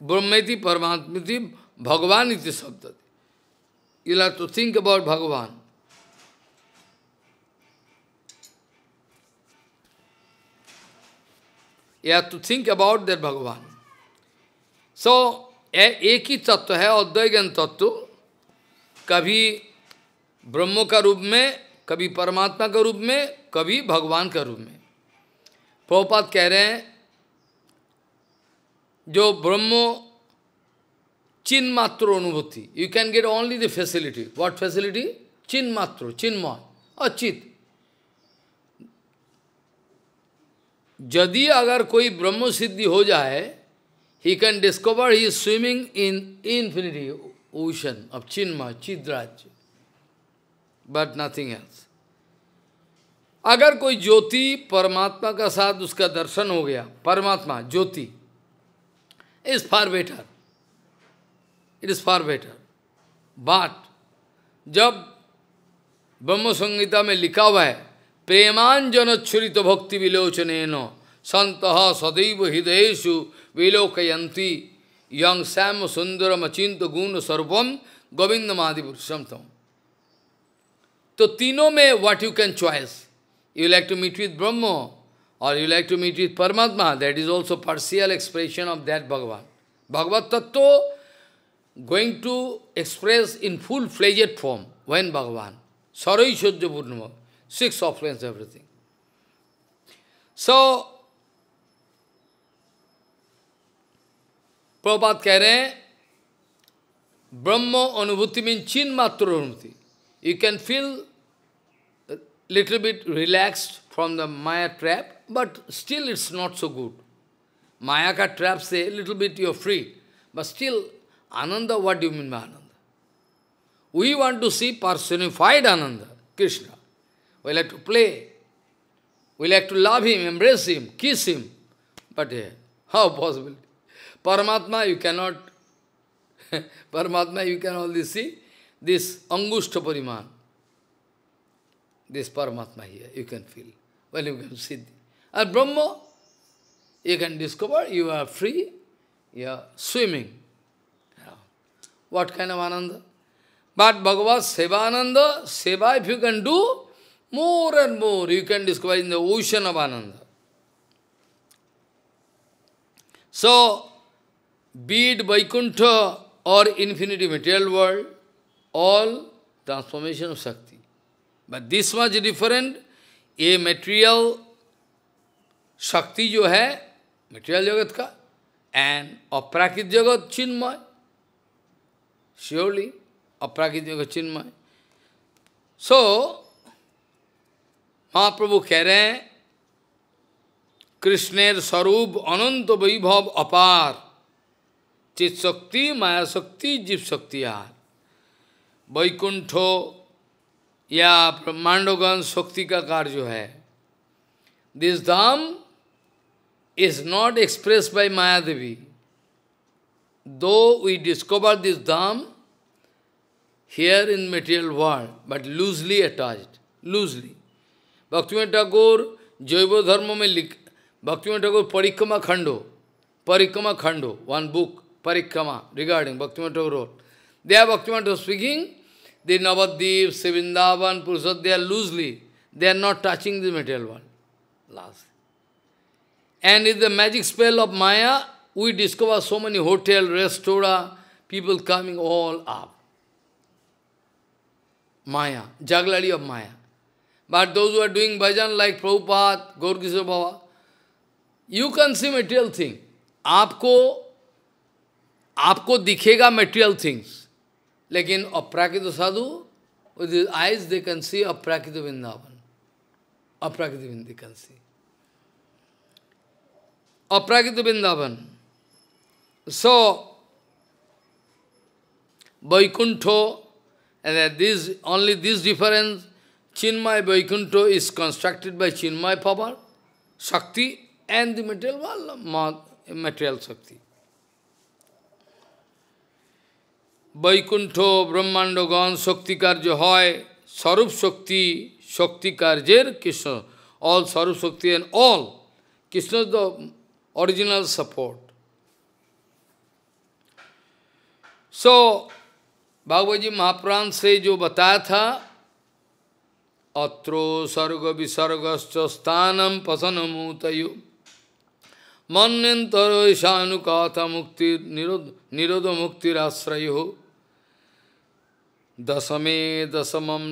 S1: ब्रह्मेति परमात्मेति भगवान इति शब्द, you have to think about भगवान. You have to think about that Bhagavan. So, एक ही तत्व है, अद्वैत तत्व, कभी ब्रह्म का रूप में, कभी परमात्मा का रूप में, कभी भगवान का रूप में. प्रभुपाद कह रहे हैं, जो ब्रह्म चिन्ह मात्र अनुभूति, you can get only the facility. What facility? चिन्ह मात्र, चिन्मय और चित. यदि अगर कोई ब्रह्म सिद्धि हो जाए, he can discover he is swimming in infinity ocean of Chinmay, Chidraj, but nothing else. अगर कोई ज्योति परमात्मा का साथ उसका दर्शन हो गया, परमात्मा ज्योति, is far better. It is far better. But जब ब्रह्म संहिता में लिखा हुआ है, प्रेमांजनच्छुरित भक्ति विलोचनेन संतः सदैव हृदयेषु विलोकयन्ति यं श्याम सुंदरम अचिंत गुण स्वरूपम गोविंदमादि पुरुषम तम. तो तीनों में what you can choice. You like to meet with ब्रह्म और you like to meet with परमात्मा, that is also partial expression of that भगवान. भगवत तत्व going to express in full fledged form when भगवान सरैश्वर्य पूर्ण, 6 offerings, everything. So, प्रभुपाद कह रहे हैं, ब्रह्म अनुभूति मीन चिन्ह मात्र अनुभूति. You can feel a little bit relaxed from the Maya trap, but still it's not so good. Maya ka trap say little bit you're free, but still Ananda, what do you mean by Ananda? We want to see personified Ananda, Krishna. We like to play. We like to love him, embrace him, kiss him. But how possible? Paramatma, you cannot. Paramatma, you can only see this Angushta Pariman. This Paramatma here, you can feel. When you can see. And Brahma, you can discover, you are free, you are swimming. What kind of Ananda? But Bhagavad Seva Ananda, Seva if you can do, more and more you can discover in the ocean of Ananda. So, be it Vaikuntha or infinity material world, all transformation of Shakti. But this much different, a material Shakti जो है, material जगत का, and अपराकृत जगत चिन्मय, surely, अपराकृत जगत चिन्मय. So, महाप्रभु कह रहे हैं, कृष्णेर स्वरूप अनंत वैभव अपार, चित शक्ति, माया शक्ति, जीव शक्ति यार. वैकुंठो या ब्रह्मांडोगण शक्ति का कार्य जो है, this Dham is not expressed by Maya Devi. Though we discover this dham here in material world, but loosely attached, loosely. Bhaktivinoda Thakur, Jaiva Dharma में लिख, Bhaktivinoda Thakur Parikrama Khando, one book, Parikrama, regarding Bhaktivinoda Thakur wrote. There Bhaktivinoda Thakur speaking, the Navadvip, Sevindavan, Purusad, they are loosely, they are not touching the material world. Last. And with the magic spell of Maya, we discover so many hotel, restaurant, people coming all up. Maya, jugglery of Maya. But those who are doing bhajan like Prabhupada, Gaur Kishore Baba, you can see material thing. आपको दिखेगा material things. लेकिन अपराकृत sadhu, with his eyes they can see अपराकृत Vrindavan. Aprakrit Vrindavan they can see. Aprakita Vrindavan. So, Vaikuntha, and only this difference, Chinmay Vaikuntha is constructed by Chinmay power, Shakti, and the material world, material Shakti. Vaikuntha, Brahmandogan, Shakti Karja Hoy, Sarup Shakti, Shakti Karjer, Krishna, all Sarup Shakti and all. Krishna is the original support. So, Bhagavad Ji Mahapuran से जो बताया था, अत्रो सर्ग विसर्गश्च स्थानम पसनमूतयो मन्यंतरो ईशानुकाथ मुक्ति निरोध मुक्तिराश्रयो दशमे दशमम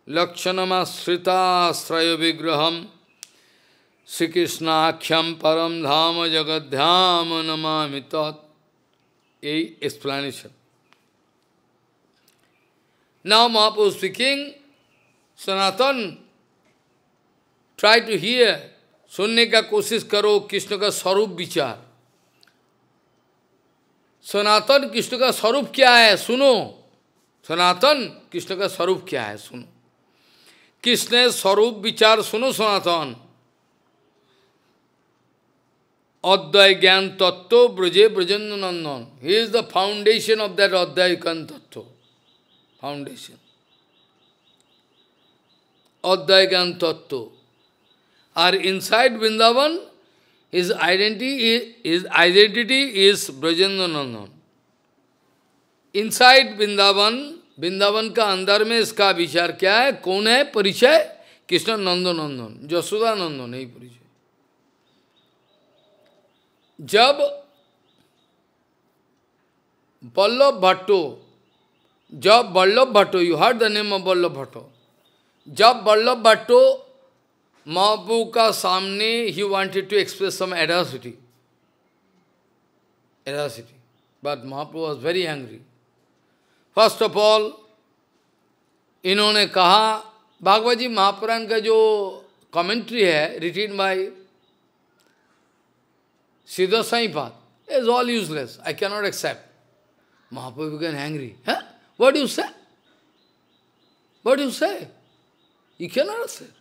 S1: लक्षणमाश्रिताश्रय विग्रहम श्रीकृष्णाख्यम परम धाम जगद्धाम नमामि तत्. A explanation. Now Mahaprabhu speaking, Sanatan, try to hear, सुनने का कोशिश करो कृष्ण का स्वरूप विचार. सनातन कृष्ण का स्वरूप क्या है सुनो. सनातन कृष्ण का स्वरूप क्या है सुनो. कृष्ण स्वरूप विचार सुनो सनातन. Advai Gyan Tattva Braje Brajendra Nandan. He is the foundation of that Advai Gyan Tattva. Foundation. Advai Gyan Tattva. Or inside Vrindavan, his identity is Brajendra Nandan. Inside Vrindavan, Vrindavan का अंदर में इसका विचार क्या है, कौन है, परिचय कृष्ण नंदन नंदन, यशोदा नंदन नहीं परिचय. जब Vallabh Bhatto, you heard the name of Vallabh Bhatto. जब Vallabh Bhatto Mahaprabhu का सामने, he wanted to express some adversity. But Mahaprabhu was very angry. First of all, इन्होंने कहा, भागवत जी महापुराण का जो commentary है, written by Siddha Saipad, is all useless. I cannot accept. Mahaprabhu became angry. Huh? What do you say? What do you say? You cannot accept.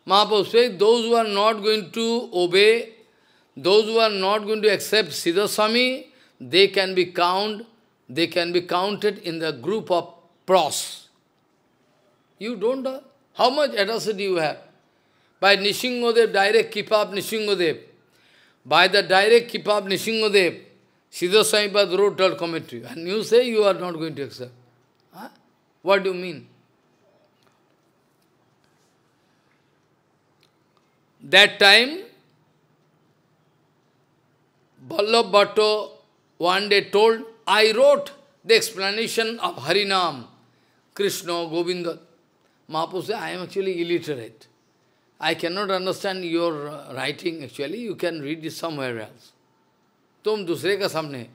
S1: Mahaprabhu says, those who are not going to obey, those who are not going to accept Siddha Swami, they can be counted in the group of pros. You don't know how much atrocity you have. By Nishingadev, direct keep up Nishingadev. By the direct keep up Nishingadev, Siddha Saipad wrote her commentary. And you say you are not going to accept. Huh? What do you mean? That time, Vallabh Bhatto one day told, I wrote the explanation of Harinam, Krishna, Govinda. Mahaprabhu said, I am actually illiterate. I cannot understand your writing actually, you can read it somewhere else. तुम दूसरे का सामने.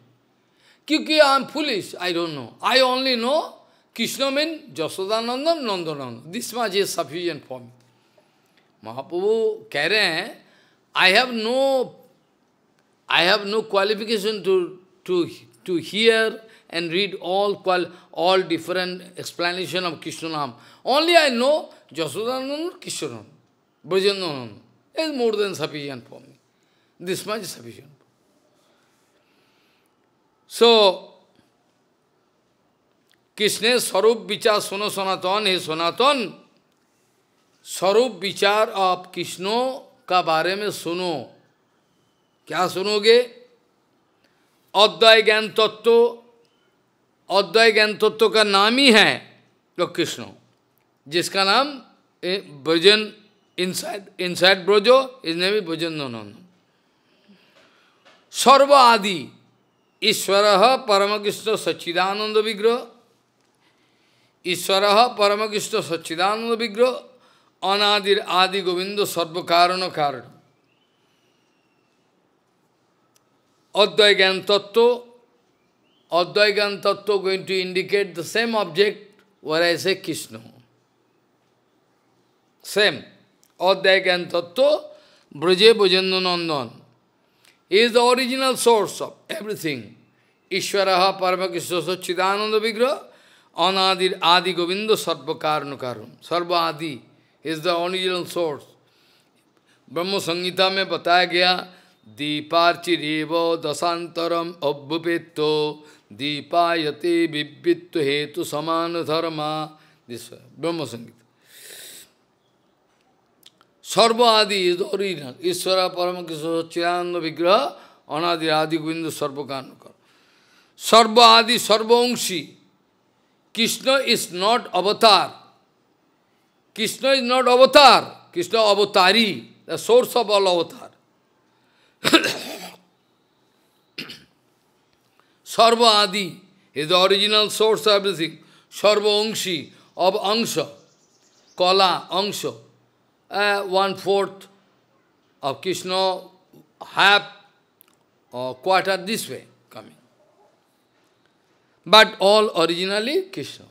S1: क्योंकि I am foolish, I don't know. I only know Krishna means Jasodanandan, Nandanandan. This much is sufficient for me. Mahaprabhu कह रहे हैं, I have no qualification to hear and read all different explanation of Krishna Nam. Only I know Jasodanandan, Krishna. Brajandananda is more than sufficient for me. This much is sufficient. So, Krishna's Sarup Vichar Suno Sanatan, he Sanatan, Sarup Vichar of Krishna का बारे में सुनो. क्या सुनोगे? अद्वैत ज्ञान तत्व का नाम ही है तो कृष्ण, जिसका नाम Brajan inside Brajo, his name is Brajandananda. Sarva Adi, Ishvaraha Paramakishna Sachidananda Vigraha, Ishvaraha Paramakishna Sachidananda Vigraha, Anadir Adi Govinda Sarva Karana Karana. Advai Gyan Tattva going to indicate the same object where I say Krishna. Same. Advai Gyan Tattva, Braje Brajendanandan. He is the original source of everything. Ishvaraha Paramakishya Chidananda Vigraha Anadir Adi Govinda Sarva Karana Karan. Sarva Adi is the original source. Brahma Samhita में बताया गया दीपार्चिरेव दशांतरम अभ्युपेतो दीपायते विवित्व हेतु समान धर्मा. This Brahma Samhita. Sarva Adi is the original. Ishvara Paramakishya Chidananda Vigraha Anadir Adi Govinda Sarva Karana Karan. Sarva Adi Sarvamshi. Krishna is not avatar. Krishna is not avatar. Krishna avatari, the source of all avatar. Sarva Adi is the original source of everything. Sarvamshi, of Angsha, Kala, Angsha. 1/4 of Krishna have or quarter this way coming. But all originally Krishna.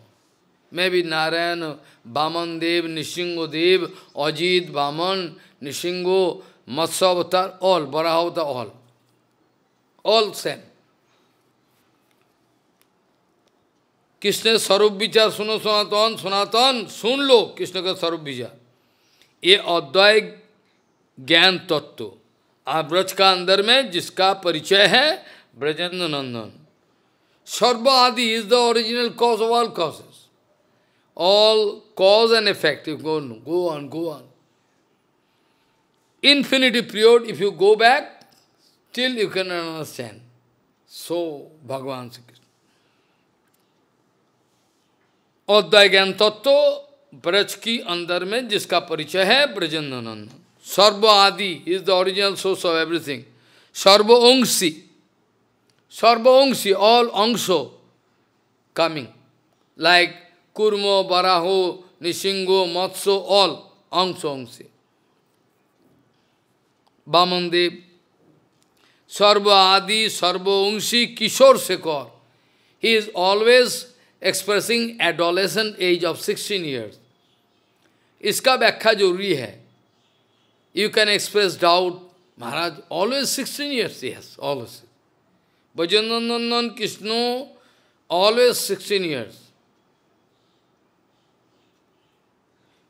S1: Maybe Narayan, Vaman Dev, Nishingo Dev, Ajit, Vaman, Nishingo, Matsya Avatar, all, Varaha Avatar, all same. Krishna Sarup Vichar Suno Sanatan, Sanatan, sun lo Krishna ka Sarup Vichar. ये अद्वैय ज्ञान तत्व आप ब्रज का अंदर में जिसका परिचय है ब्रजेंद्र नंदन. Sarva Adi is the original cause of all causes. All cause and effect. You go on, go on. Infinity period, if you go back, still you can understand. So, Bhagavan Sri Krishna. Advay ज्ञान तत्व ब्रज की अंदर में जिसका परिचय है ब्रजेंद्र नंदन. सर्व आदि is the original source of everything. Sarva Angshi. Sarva Angshi, all Angsho coming. Like Kurmo, Baraho, Nishingo, Matsya, all Angsho Angshi. Vamandev. Sarva Adi, Sarva Angshi, Kishore Shekhar. He is always expressing adolescent age of 16 years. इसका व्याख्या जरूरी है. You can express doubt. Maharaj, always 16 years, yes, always. Bhajanandandan Krishna, always 16 years.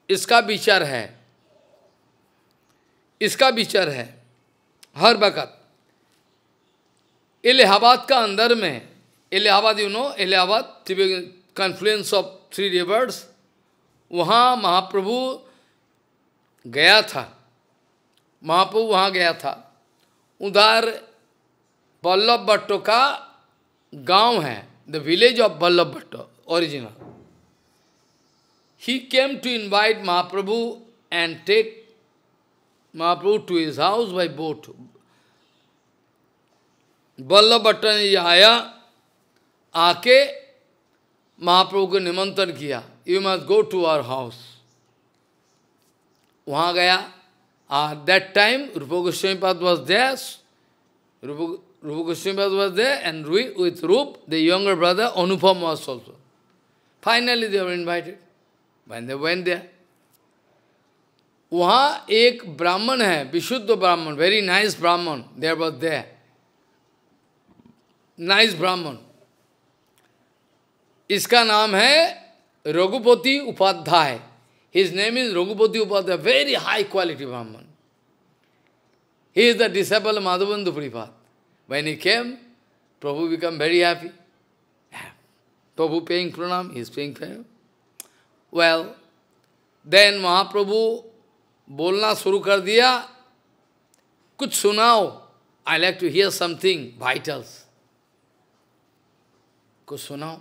S1: इसका विचार है. इसका विचार है. हर वक्त. इलाहाबाद का अंदर में, Allahabad, you know, Allahabad, confluence of 3 rivers, वहाँ महाप्रभु गया था. महाप्रभु वहाँ गया था. उधर बल्लभ भट्टो का गांव है. The village of Vallabh Bhatto, original. He came to invite Mahaprabhu and take Mahaprabhu to his house by boat. Vallabh Bhatto ने आया, आके महाप्रभु को निमंत्रण किया. You must go to our house. वहाँ गया. That time, Rupa Goswami Pad was there. Rupa Goswami Pad was there, and with Rup, the younger brother, Anupam was also. Finally, they were invited. When they went there, वहाँ एक ब्राह्मण है, विशुद्ध ब्राह्मण, very nice ब्राह्मण, there was there. Nice ब्राह्मण. इसका नाम है Raghupati Upadhyay. His name is Raghupati Upadhyay, very high quality Brahman. He is the disciple of Madhavendra Puripad. When he came, Prabhu became very happy. Prabhu paying pranam, he is paying pranam. Well, then Mahaprabhu बोलना शुरू कर दिया. कुछ सुनाओ. I like to hear something, vitals. कुछ सुनाओ.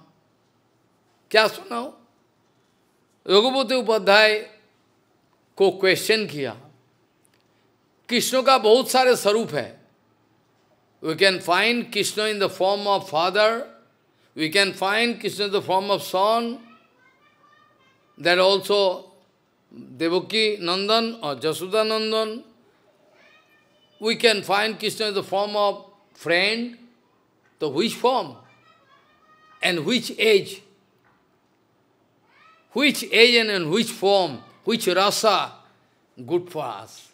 S1: क्या सुनाओ? रघुपति उपाध्याय को क्वेश्चन किया. कृष्ण का बहुत सारे स्वरूप है. We can find Krishna in the form of father. We can find Krishna in the form of son. That also Devaki Nandan or Jasuda Nandan. We can find Krishna in the form of friend. So which form? And which age? Which age and in which form, which rasa, good for us,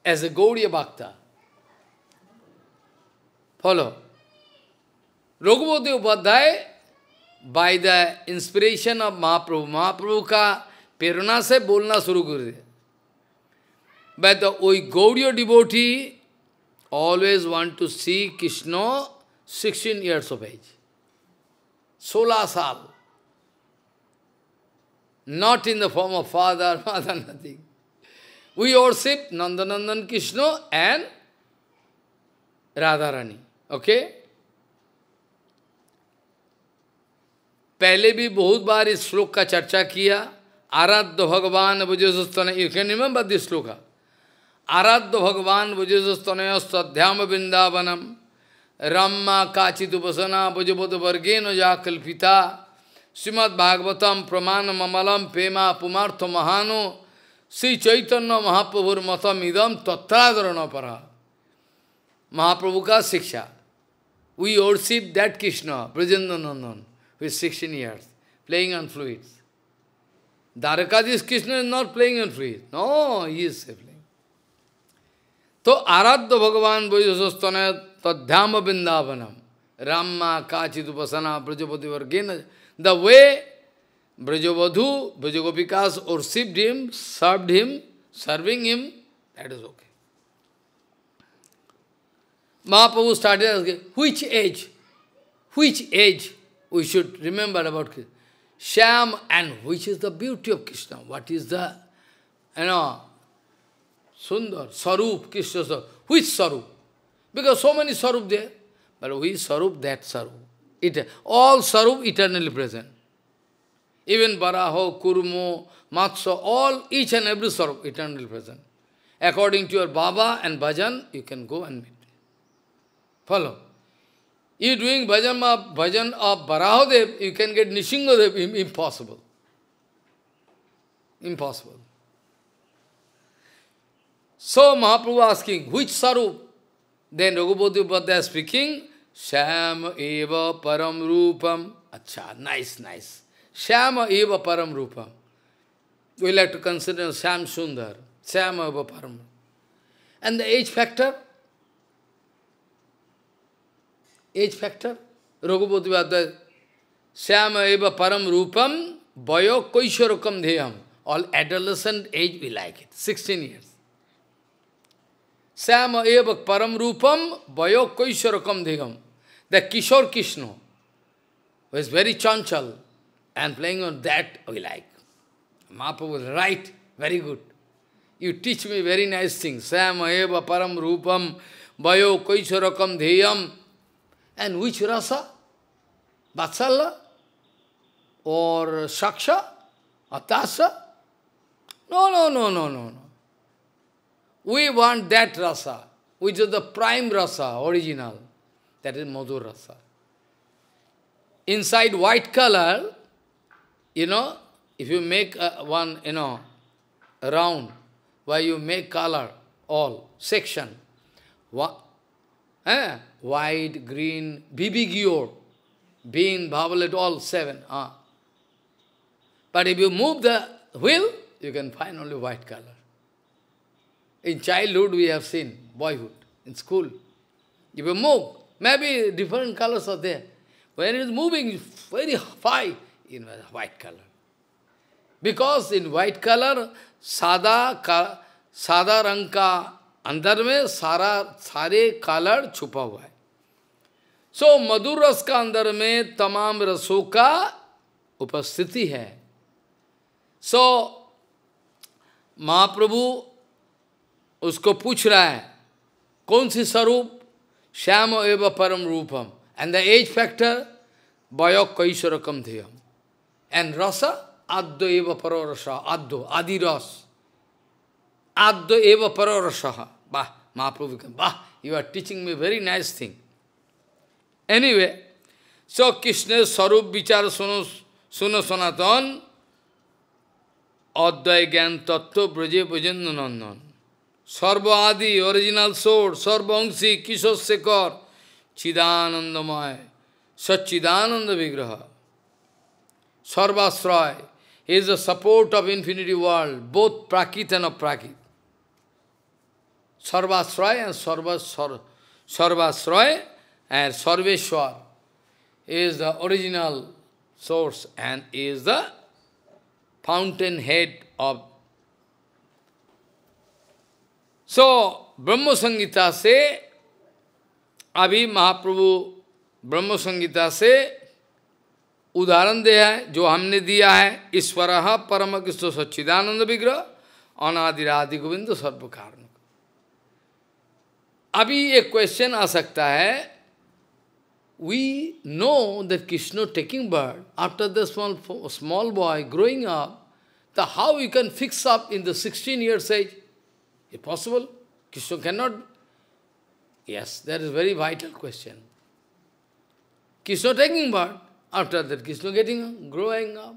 S1: as a Gaudiya Bhakta. Follow. Raghupati Upadhyay, by the inspiration of Mahaprabhu, Mahaprabhu का प्रेरणा से बोलना शुरू कर दिया. But the Gaudiya devotee always want to see Krishna 16 years of age. 16 saal. Not in the form of father, mother, nothing. We worship Nandanandan Krishna and Radharani. Okay? पहले भी बहुत बार इस श्लोक का चर्चा किया. आराध्य भगवान भुजस्तनय. You can remember this sloka. आराध्य भगवान भुजस्तनय सध्याम वृंदावनम रामा काचित उपसना भुजबोध वर्गेन जा कल्पिता श्रीमद् भागवतम प्रमाण ममलम प्रेमा पुमार्थ महानो श्री चैतन्य महाप्रभुर मतम इदम तत्रादरण परा. महाप्रभु का शिक्षा. We worship that Krishna, Brajendranandan, who is 16 years, playing on flutes. Dwarakadhish Krishna is not playing on flutes. No, he is playing. So, Aradha Bhagavan Bhajasastana Tadhyama Vrindavanam Rama Kachit Upasana Brajapati Vargena. The way Brajavadhu, Brajagopikas worshipped him, served him, serving him, that is okay. Mahaprabhu started asking, which age we should remember about Krishna? Shyam, and which is the beauty of Krishna? What is the, Sundar, Sarup, Krishna Sarup. Which Sarup? Because so many Sarup there. But which Sarup? That Sarup. All Sarup eternally present. Even Baraho, Kurmo, Matsya, all, each and every Sarup eternally present. According to your Baba and Bhajan, you can go and meet. Follow. You doing bhajan of Barahodev, you can get Nishingadev, impossible. Impossible. So Mahaprabhu asking, which Sarup? Then Raghupati Upadhyaya speaking, Shyama eva param rupam. Acha, nice. Shyama eva param rupam. We like to consider Shyam Sundar. Shyama eva param. And the age factor? Raghupati Upadhyaya, Shyama eva param rupam, bayo koisharakam dheyam. All adolescent age we like it, 16 years. Shyama eva param rupam, bayo koisharakam dheyam. The Kishore Krishna, who is very chanchal, and playing on that we like. Mahaprabhu was right, very good. You teach me very nice things. Shyama eva param rupam, bayo koisharakam dheyam. And which rasa? Vatsalya? Or Shaksha? Or Tasa? No. We want that rasa, which is the prime rasa, original. That is Madhur rasa. Inside white color, if you make one, round, where you make color, all, section, white, green, BB Gior, bean, bhavalet, all 7. But if you move the wheel, you can find only white color. In childhood we have seen, boyhood, in school. If you move, maybe different colors are there. When it is moving very high, in white color. Because in white color, sada rang ka अंदर में सारे colour छुपा हुआ है. सो मधुर रस का अंदर में तमाम रसों का उपस्थिति है. सो महाप्रभु उसको पूछ रहा है, कौन सी स्वरूप? श्याम एव परम रूपम. एंड द एज फैक्टर बयोग कैशोरकम धेयम. एंड रस आद्य एव परो रस. आद्य, आदि रस. Adya eva pararasaha. Mahaprabhu, you are teaching me very nice thing. Anyway, so Krishna's Sarup Vichar Suno Sanatan Adya Gyan Tattva Braje Bhajendanandan. Sarva Adi, original source, Sarva Angsi, Kishore Sekar, Chidanandamaya, Satchidananda Vigraha. Sarvasraya, he is the support of infinity world, both Prakrit and Aprakrit. Sarvasraya and Sarvasraya, and Sarveshwar is the original source and is the fountainhead of. So, Brahma Samhita से अभी महाप्रभु ब्रह्म संगीता से उदाहरण दिया है, जो हमने दिया है, ईश्वरः परम कृष्ण सच्चिदानंद विग्रह अनादिरादि गोविंद सर्व कारण। अभी एक क्वेश्चन आ सकता है, we know that Krishna taking birth after the small boy growing up, the how you can fix up in the 16 years age? Is possible? Krishna cannot. Yes, that is very vital question. Krishna taking birth, after that Krishna growing up,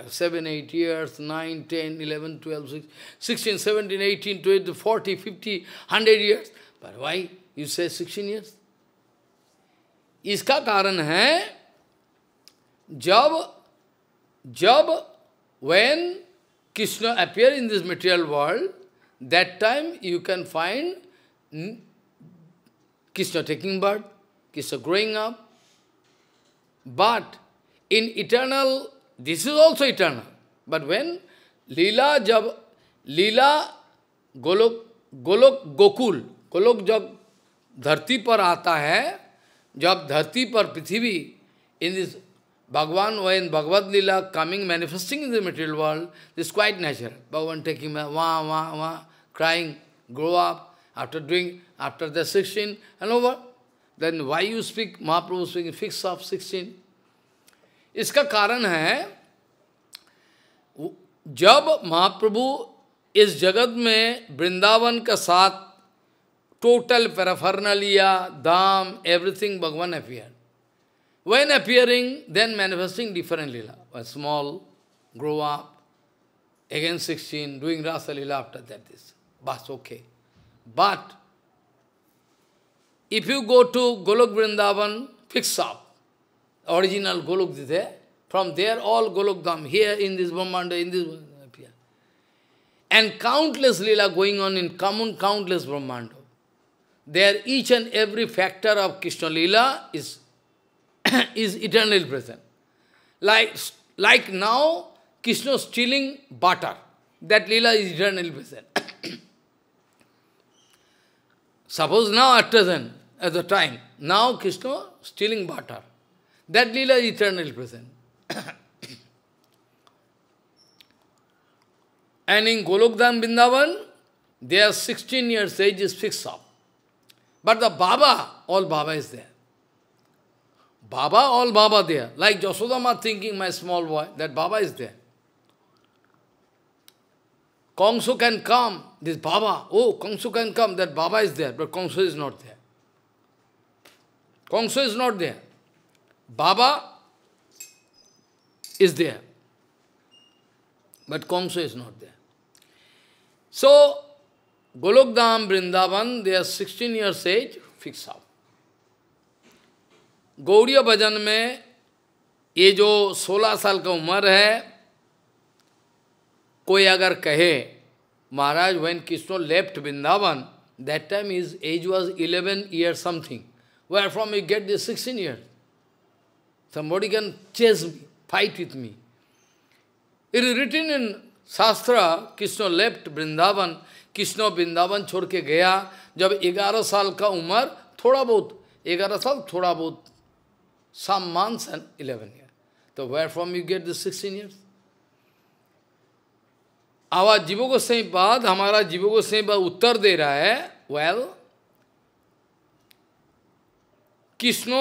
S1: 7, 8 years, 9, 10, 11, 12, 16, 17, 18, 20, 40, 50, 100 years. But why you say 16 years? इसका कारण है, when Krishna appear in this material world, that time you can find Krishna taking birth, Krishna growing up. But in eternal, this is also eternal. But when Leela Gokul जब धरती पर आता है, जब धरती पर पृथ्वी, in this Bhagavan, when Bhagavad Leela coming, manifesting in the material world, this is quite natural. Bhagavan taking wah, crying, grow up, after the 16 and over. Then why you speak, Mahaprabhu speaking, fix up 16? इसका कारण है, जब महाप्रभु इस जगत में वृंदावन का साथ total paraphernalia, dham, everything Bhagavan appeared. When appearing, then manifesting different lila. A small, grow up, again 16, doing Rasa Lila after that is. But okay. But, if you go to Golok Vrindavan, fix up. Original Golok is there. From there all Golok Dham, here in this Brahmanda, in this appear. And countless lila going on in countless Brahmanda. There each and every factor of Krishna Leela is eternally present. Like now, Krishna stealing butter. That Leela is eternally present. Suppose now at present, at the time, now Krishna stealing butter. That Leela is eternally present. And in Golokdham Vrindavan, their 16 years age is fixed up. But the Baba, all Baba is there. Baba, all Baba there. Like Jasodama thinking, my small boy, that Baba is there. Kongsu can come, this Baba, oh, Kongsu can come, that Baba is there, but Kongsu is not there. Kongsu is not there. Baba is there, but Kongsu is not there. So, Golokdham, Vrindavan, they are 16 years age, fix up. Gaudiya भजन में ये जो 16 साल का उम्र है, कोई अगर कहे, Maharaj, when Krishna left Vrindavan, that time his age was 11 years something. Where from he get this 16 years? Somebody can chase me, fight with me. It is written in Shastra, Krishna left Vrindavan, Krishna Vrindavan छोड़ के गया, जब 11 साल का उम्र, थोड़ा बहुत, 11 साल थोड़ा बहुत, some months and 11 years. So where from you get the 16 years? आवाज जीवो गोसाई बाद, हमारा जीवो गोसाई बाद उत्तर दे रहा है, well, कृष्ण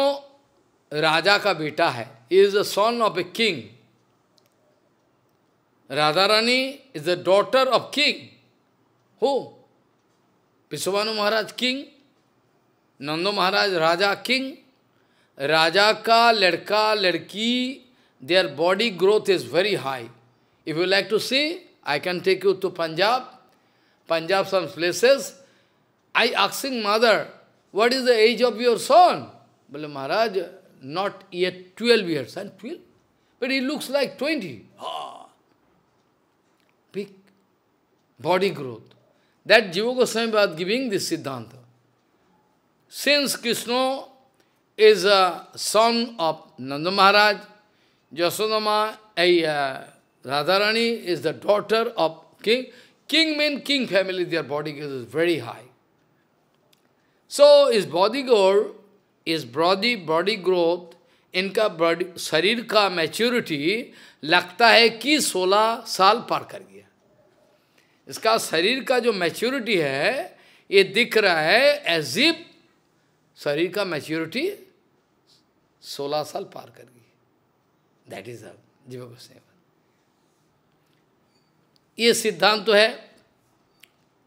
S1: राजा का बेटा है, he is the son of a king. Radharani is the daughter of king. Who? Vishwabhanu Maharaj king, Nanda Maharaj Raja king. Raja ka ladka, ladki, their body growth is very high. If you like to see, I can take you to Punjab, some places. I asking mother, what is the age of your son? Well, Maharaj, not yet 12 years. And 12? But he looks like 20. Big body growth. That Jiva Goswami was giving this Siddhanta. Since Krishna is a son of Nanda Maharaj. Yasodama, Radharani is the daughter of king. King means king family, their body is very high. So his body growth, इनका शरीर का maturity लगता है कि 16 साल पार कर गया। इसका शरीर का जो मैच्योरिटी है, ये दिख रहा है एज इफ शरीर का मैच्योरिटी 16 साल पार कर गई। दैट इज जीवा गोस्वामी। ये सिद्धांत तो है।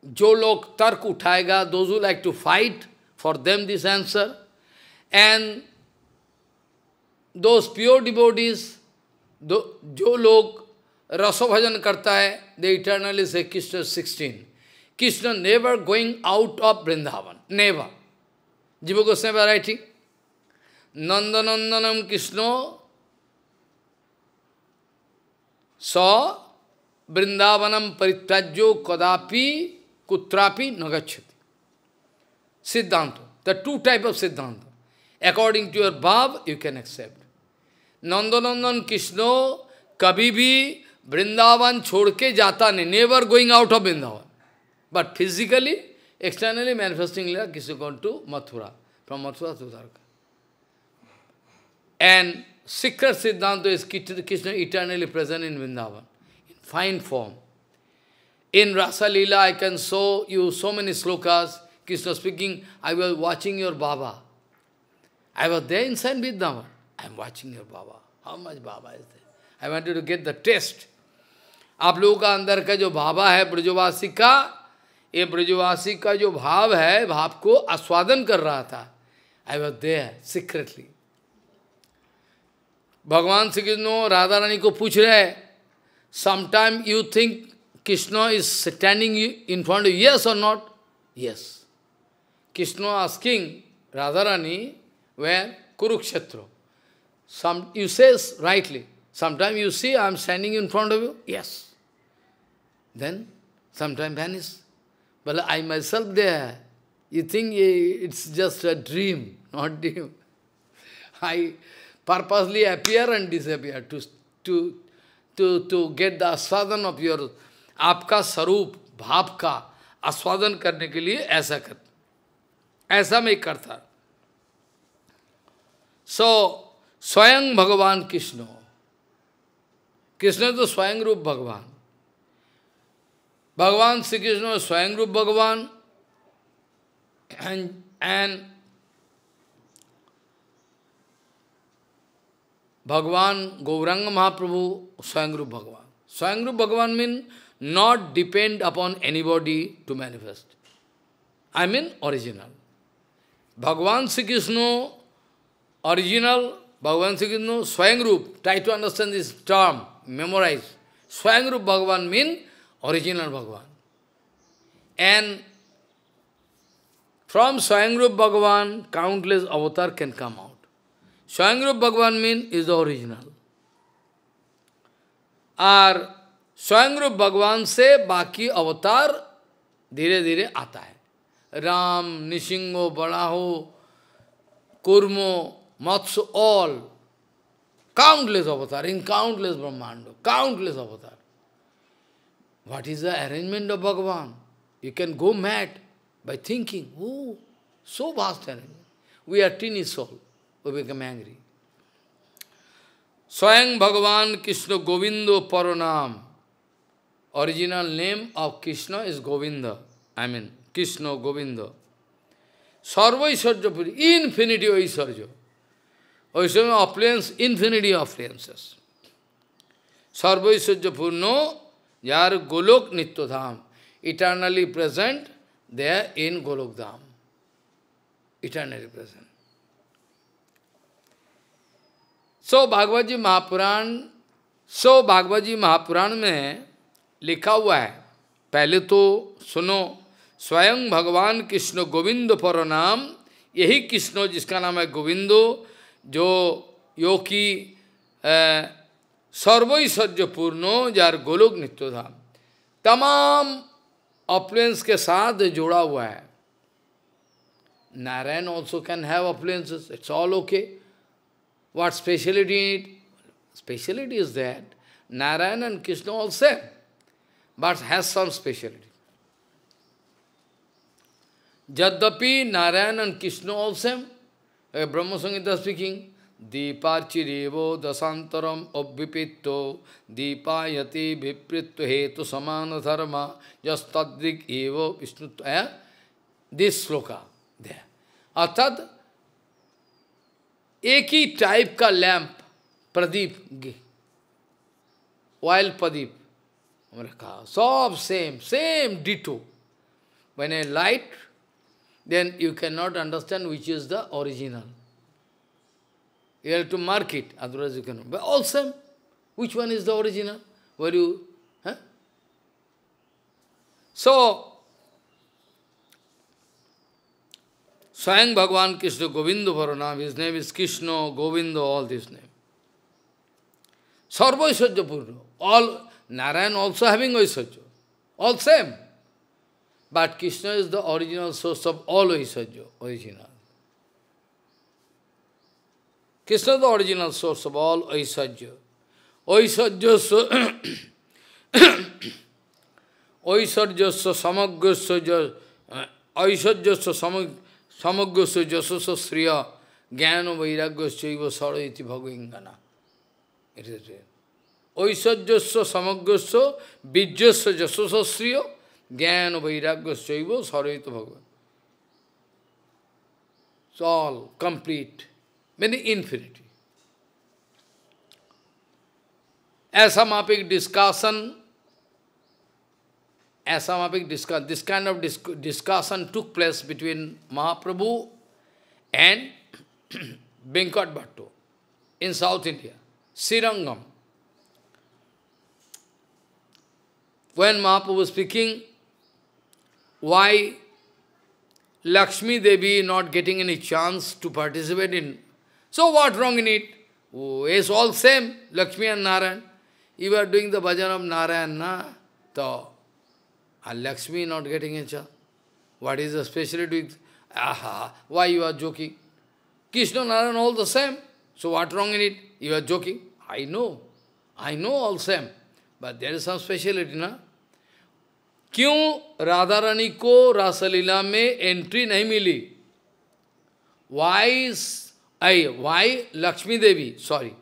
S1: जो लोग तर्क उठाएगा, those who like to fight, for them this answer, and those pure devotees, जो लोग रसोभजन करता है, they eternally see Krishna 16, Krishna never going out of Vrindavan, never. Jiva Goswami writing, नंदनंदनम कृष्णो स वृंदावनम परित्यज्यो कदापि कुत्रापि न गच्छति। सिद्धांत, द टू टाइप ऑफ सिद्धांत, अकॉर्डिंग टू योर भाव यू कैन एक्सेप्ट। नंदनंदन कृष्णो कभी भी वृंदावन छोड़ के जाता नहीं, never going out of Vrindavan, but physically externally manifesting leela Krishna gone to Mathura, from Mathura to Dwarka. And secret siddhant is Krishna eternally present in Vrindavan in fine form. In Rasa Leela I can show you so many slokas. Krishna speaking, I was watching your Baba. I was there inside Vrindavan. I am watching your Baba. How much Baba is there? I wanted to get the taste. आप लोगों का अंदर का जो भावा है ब्रजवासी का, ये ब्रजवासी का जो भाव है, भाव को आस्वादन कर रहा था। I was there secretly. भगवान श्री कृष्ण राधा रानी को पूछ रहे, sometime you think Krishna is standing in front of you, yes or not? Yes. Krishna asking Radharani, where? Kurukshetra. You say rightly, sometime you see I am standing in front of you? Yes. Then, sometime vanish. But I myself there. You think it's just a dream, not dream. I purposely appear and disappear to get the आस्वादन of your, आपका स्वरूप भाव का आस्वादन करने के लिए ऐसा मैं करता। स्वयं भगवान कृष्ण, कृष्ण तो स्वयं रूप भगवान, भगवान श्री कृष्ण स्वयं रूप भगवान, and भगवान गौरांग महाप्रभु स्वयं रूप भगवान। स्वयं रूप भगवान mean not depend upon anybody to manifest. I mean original. Bhagavan Sri Krishna, original, Bhagavan Sri Krishna, Swayam Roop. Try to understand this term, memorize. Swayam Roop Bhagavan means original Bhagavan. And from Swayam Roop Bhagavan, countless avatar can come out. Swayam Roop Bhagavan means is the original. और स्वयं रूप भगवान से बाकी अवतार धीरे धीरे आता है। राम, निसिंहो, बराहो, कूर्मो, मत्स्य, all, countless avatar, in countless Brahmanda, countless avatar. What is the arrangement of Bhagavan? You can go mad by thinking, oh, so vast arrangement. We are teeny soul, we become angry. Swayam Bhagavan Krishna Govindo Paranam. Original name of Krishna is Govinda. I mean, Krishna Govinda. Sarva Aishwarya Puri, infinity of Aishwarya. Aishwarya opulence, infinity of appearances. Sarva Aishwarya Purno, Yar Golok Nityodham. Eternally present there in Golok Dham. Eternally present. So Bhagavad Ji Mahapuran में लिखा हुआ है, पहले तो सुनो, स्वयं भगवान कृष्ण गोविंद परनाम, यही कृष्ण जिसका नाम है गोविंदो, जो यो की सर्वैश्वर्य पूर्णो जार गोलोक नित्योधाम, तमाम ऑपलेंस के साथ जोड़ा हुआ है। Narayan also can have appliances. It's all okay. What speciality in it? Speciality is that Narayan and Krishna all same, but has some speciality. Jadapi Narayan and Krishna all same. Brahma Samhita speaking. Deeparchirevo dasantaram obvipitto deepayati vipritto hetu samana dharma jastadrik evo vishnutva. This sloka there. अर्थात एक ही type का lamp Pradeep oil Pradeep रखा सब same ditto when a light then you cannot understand which is the original. You have to mark it, otherwise you cannot. But all same. Which one is the original? Where you... Huh? So, Swayam Bhagavan Krishna Govinda Varanam, his name is Krishna, Govinda, all this name. Sarva Aishwarya Purna. All, Narayan also having Aishwarya. All same. But Krishna is the original source of all Aishwarya, original. Krishna is the original source of all Aishwarya. Aishwarjasya samagrasya Aishwarjasya samagrasya jasasa sriya jnana vairagyasya iva sarayati bhagavingana. It is it. Aishwarjasya samagrasya vijjasya jasasa sriya jnana vairagyasya iva sarayati bhagavingana. It's all complete. Many infinity. ऐसा मापिक discussion, this kind of discussion took place between Mahaprabhu and Venkat Bhattu in South India, Srirangam. When Mahaprabhu was speaking, why Lakshmi Devi not getting any chance to participate in. So what wrong in it? Oh, it's all same, Lakshmi and Narayan. You are doing the bhajan of Narayan, na? So, Lakshmi not getting a chance. What is the speciality with? Aha, why you are joking? Krishna, Narayan all the same. So what wrong in it? You are joking. I know all same. But there is some speciality, na? क्यों राधा रानी को रासलीला में entry नहीं मिली? Why Lakshmi Devi, sorry,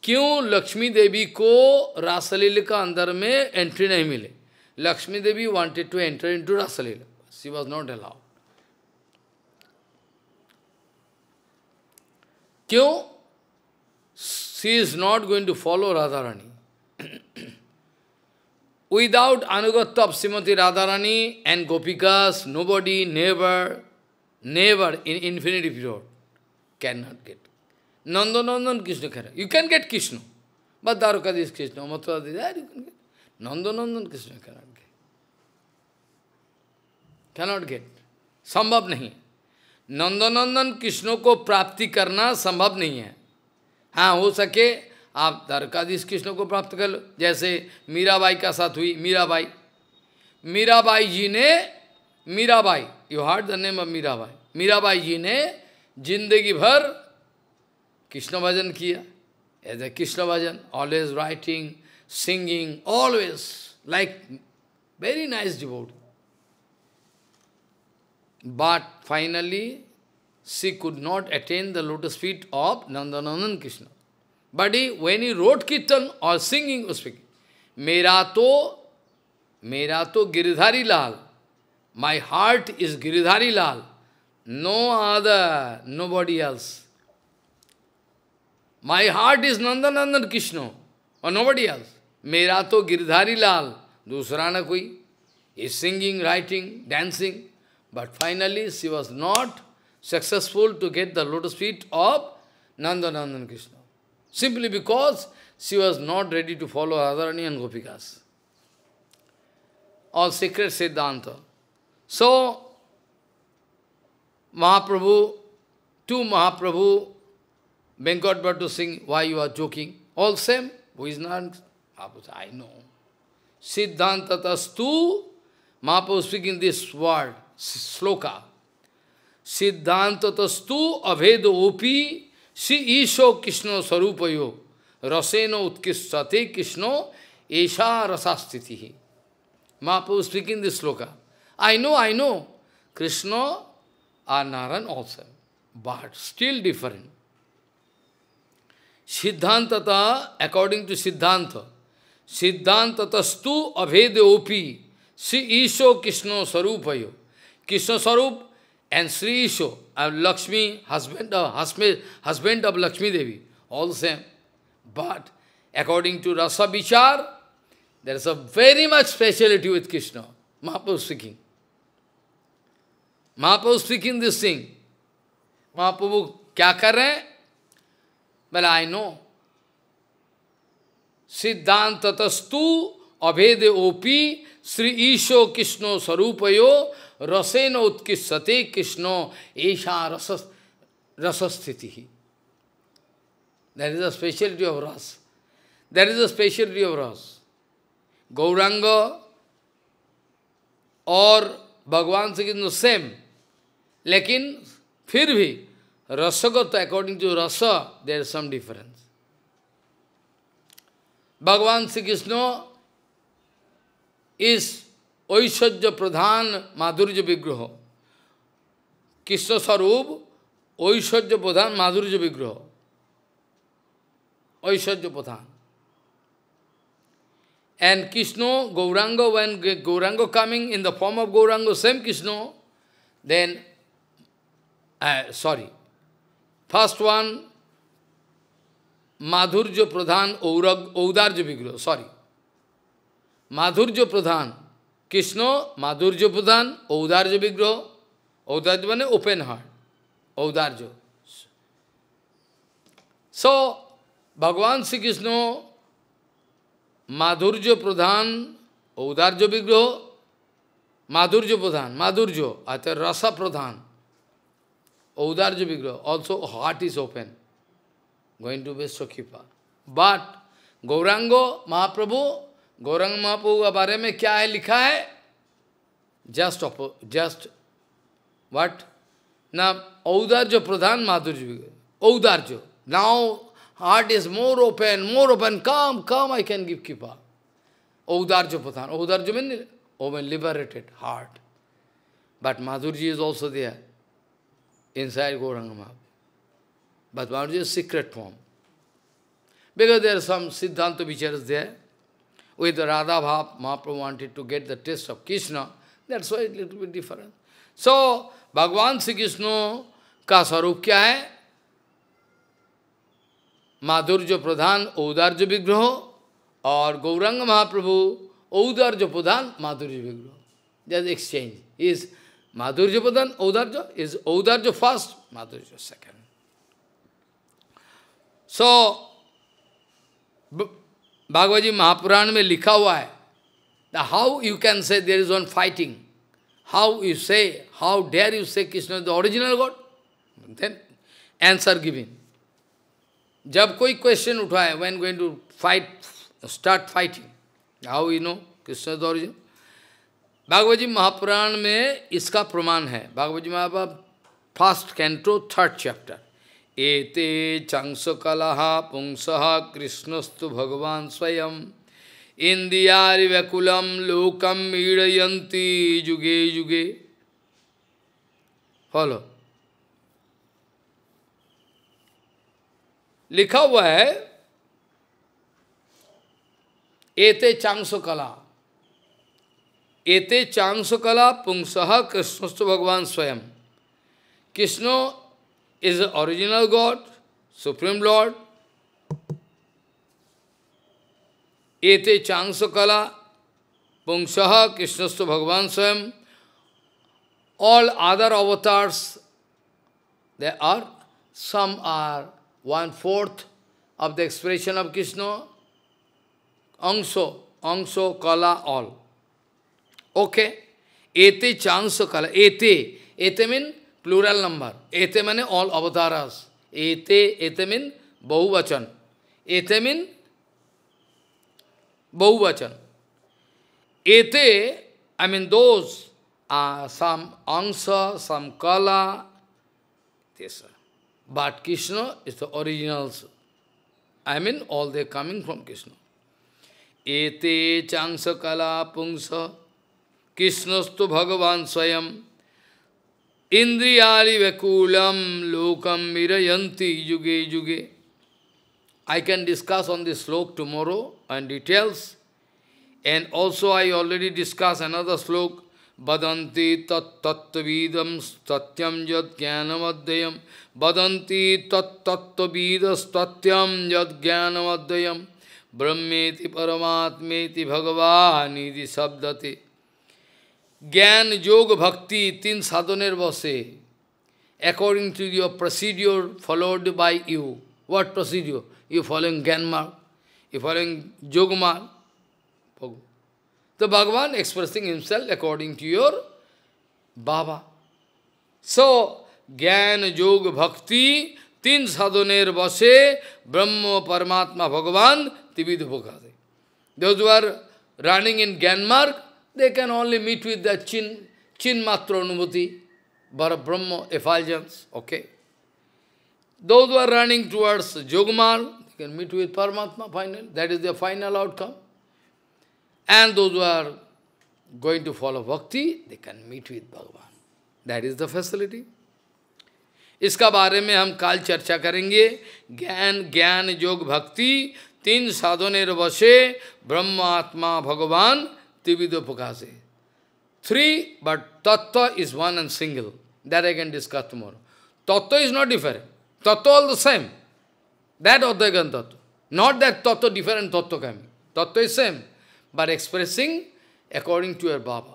S1: क्यों लक्ष्मी देवी को रासलीला का अंदर में entry नहीं मिले? लक्ष्मी देवी wanted to enter into Raslila. She was not allowed. क्यों? She is not going to follow Radha Rani. Without anugatya of Srimati Radharani and Gopikas, nobody, never in infinity period cannot get. Nandanandan Krishna cannot. You can get Krishna. But Dwarkadhish Krishna, Mathura is there, you can get. Nandanandan Krishna cannot get. Cannot get. संभव नहीं. नंदनंदन कृष्ण को प्राप्ति करना संभव नहीं है. हाँ, हो सके आप द्वारकाधीश कृष्ण को प्राप्त कर लो, जैसे मीराबाई का साथ हुई. मीराबाई जी ने, you heard the name of Meerabai. Meerabai ji ने जिंदगी भर कृष्ण भजन किया. As a Krishna bhajan, always writing, singing, always like very nice devotee. But finally, she could not attain the lotus feet of Nandanandan Krishna. But when he wrote Kirtan or singing, was speaking, Mera to Giridhari Lal. My heart is Giridhari Lal. No other, nobody else. My heart is Nandanandan Krishna or nobody else. Mera to Giridhari Lal. Dusra na koi. He is singing, writing, dancing. But finally, she was not successful to get the lotus feet of Nandanandan Krishna. Simply because she was not ready to follow Radharani and Gopikas. All secret Siddhanta. So, Mahaprabhu, Venkat Bhattu sing, why you are joking? All same. Who is not? Mahaprabhu said, I know. Siddhanta tastu, Mahaprabhu speaking this word, sloka. सिद्धांत तस्तु अभेद OP Shri ईशो Krishna स्वरूपयो रसेनो उत्कृष्टते कृष्णो ऐसा रसास्थिति ही। Mahaprabhu speaking this sloka. I know, Krishna or Narayan also, but still different. Siddhantata, according to Siddhanta, Siddhantatastu abhede opi, Sri Isho Krishna Sarupayo. Krishna Sarup and Sri Isho, Lakshmi, husband of Lakshmi Devi, all same. But according to Rasa Vichar, there is a very much speciality with Krishna. Mahaprabhu speaking. Mahaprabhu speaking this thing. Mahaprabhu kya kar rahe? Well, I know. Siddhantatastu abhede opi Sri Isho Krishna Sarupayo rasena utkissate Krishna esha rasasthitihi. That is the speciality of ras. That is the speciality of ras. Gauranga और भगवान से किन्तु same, लेकिन फिर भी रसगत according to रस there is some difference. भगवान श्री कृष्ण इस ऐश्वर्य प्रधान माधुर्य विग्रह, कृष्ण स्वरूप ऐश्वर्य प्रधान माधुर्य विग्रह, ऐश्वर्य प्रधान. And Krishna, Gauranga, when Gauranga coming in the form of Gauranga, same Krishna, then, first one, Madhurja Pradhan, Audarja Vigraha, Madhurja Pradhan, Krishna, Madhurja Pradhan, Audarja Vigraha, Audarja means open heart, Audarja. So, Bhagavan Sri Krishna, Madhurja Pradhan, Audarja Vigraha, Madhurja Pradhan, Madhurja, Ata Rasa Pradhan, Audarja Vigraha, also heart is open, going to be Sakhipa. But Gauranga Mahaprabhu के बारे में क्या है लिखा है? Just what? Now, Audarja Pradhan, Madhurja Vigraha, Audarja. Now, heart is more open, come, I can give Kripa. Audarja Pradhan. Audarja means open, liberated heart. But Madhurji is also there, inside Gauranga Mahaprabhu. But Madhurji is secret form. Because there are some Siddhanta Vicharas there, with Radha Bhav, Mahaprabhu wanted to get the taste of Krishna, that's why it's a little bit different. So, Bhagavan Sri Krishna का स्वरूप क्या है? माधुर्य प्रधान औदार्य विग्रह और गौरांग महाप्रभु औदार्य प्रधान माधुर्य विग्रह. Just exchange. Is माधुर्य प्रधान औदार्य? Is औदार्य first, माधुर्य second. So, Bhagavad Gita Mahapuran में लिखा हुआ है, how you can say there is one fighting? How you say, how dare you say Krishna is the original God? Then answer given. जब कोई question उठाए, when going to fight, start fighting, how you know Krishna is the origin? Bhagavat ji Mahapuran में इसका प्रमाण है. Bhagavat ji Mahapurana first canto 3rd chapter. एते चांसकलः पुंसः कृष्णस्तु भगवान स्वयं इंद्रियारि व्याकुलम लोकम मीडयन्ति युगे युगे. फॉलो. लिखा हुआ है एते चांसकला, एते चांसकला पुंसः कृष्णस्तु भगवान स्वयं. Krishna is the original God, Supreme Lord. Ete changsakala pungsaha krishnastu bhagavan swayam. All other avatars, there are, some are 1/4 of the expression of Krishna, angsho, kala, all. Okay? Ete changsakala, ete means plural number. Ete means all avatars. Ete means bahuvachan. Ete means bahuvachan. Ete, I mean those, some angsa, some kala, Yes, sir. But Krishna is the originals. I mean, all they coming from Krishna. Ete changsa kala pungsa Krishnastu Bhagavan Swayam Indriyali Vekulam Lokam Mirayanti Yuge Yuge. I can discuss on this slok tomorrow and details. And also I already discussed another slok. Badanti tat tattvavidam satyam yad jnanamadhyam. Badanti tat tattvavidas satyam yad jnanamadhyam. Brahmeti paramatmeti bhagavaniti sabdate. Gyan, yoga, bhakti, tin sadhaner vase. According to your procedure followed by you. What procedure? You following Gyan mark, you following yoga mark. The Bhagavan expressing himself according to your Baba. So, Gyan, yoga, bhakti, tin sadhaner vase, Brahma, Paramatma, Bhagavan, tividhu bhakate. Those who are running in Gyan mark, they can only meet with the chin matra anubhuti, Brahma effulgence, okay. Those who are running towards Yogamar, they can meet with Paramatma final, that is their final outcome. And those who are going to follow Bhakti, they can meet with Bhagavan. That is the facility. इसका बारे में हम काल चर्चा करेंगे. ज्ञान, ज्ञान, योग, भक्ति, तीन साधनेर वशे, ब्रह्म, आत्मा, भगवान, त्रिविध प्रकाशे. Three, but tattva is one and single. That I can discuss tomorrow. Tattva is not different. Tattva all the same. That Advaitan tattva. Not that tattva different tattva can be. Tattva is same. But expressing according to your Baba.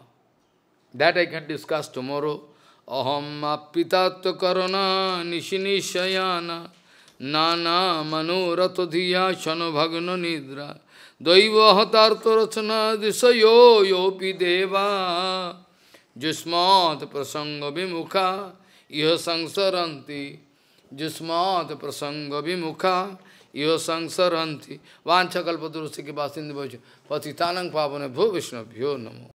S1: That I can discuss tomorrow. Aham apitatta karana nishinishayana nana manurato dhiya shano bhagno nidra daiva hatarto rachana disayo yopi deva jusmat prasanga vimukha iha samsaranti jusmat prasanga vimukha iha samsaranti vancha kalpadurusya ke basindhi bhaja patitanang pavane bho Vishnabhyo namo.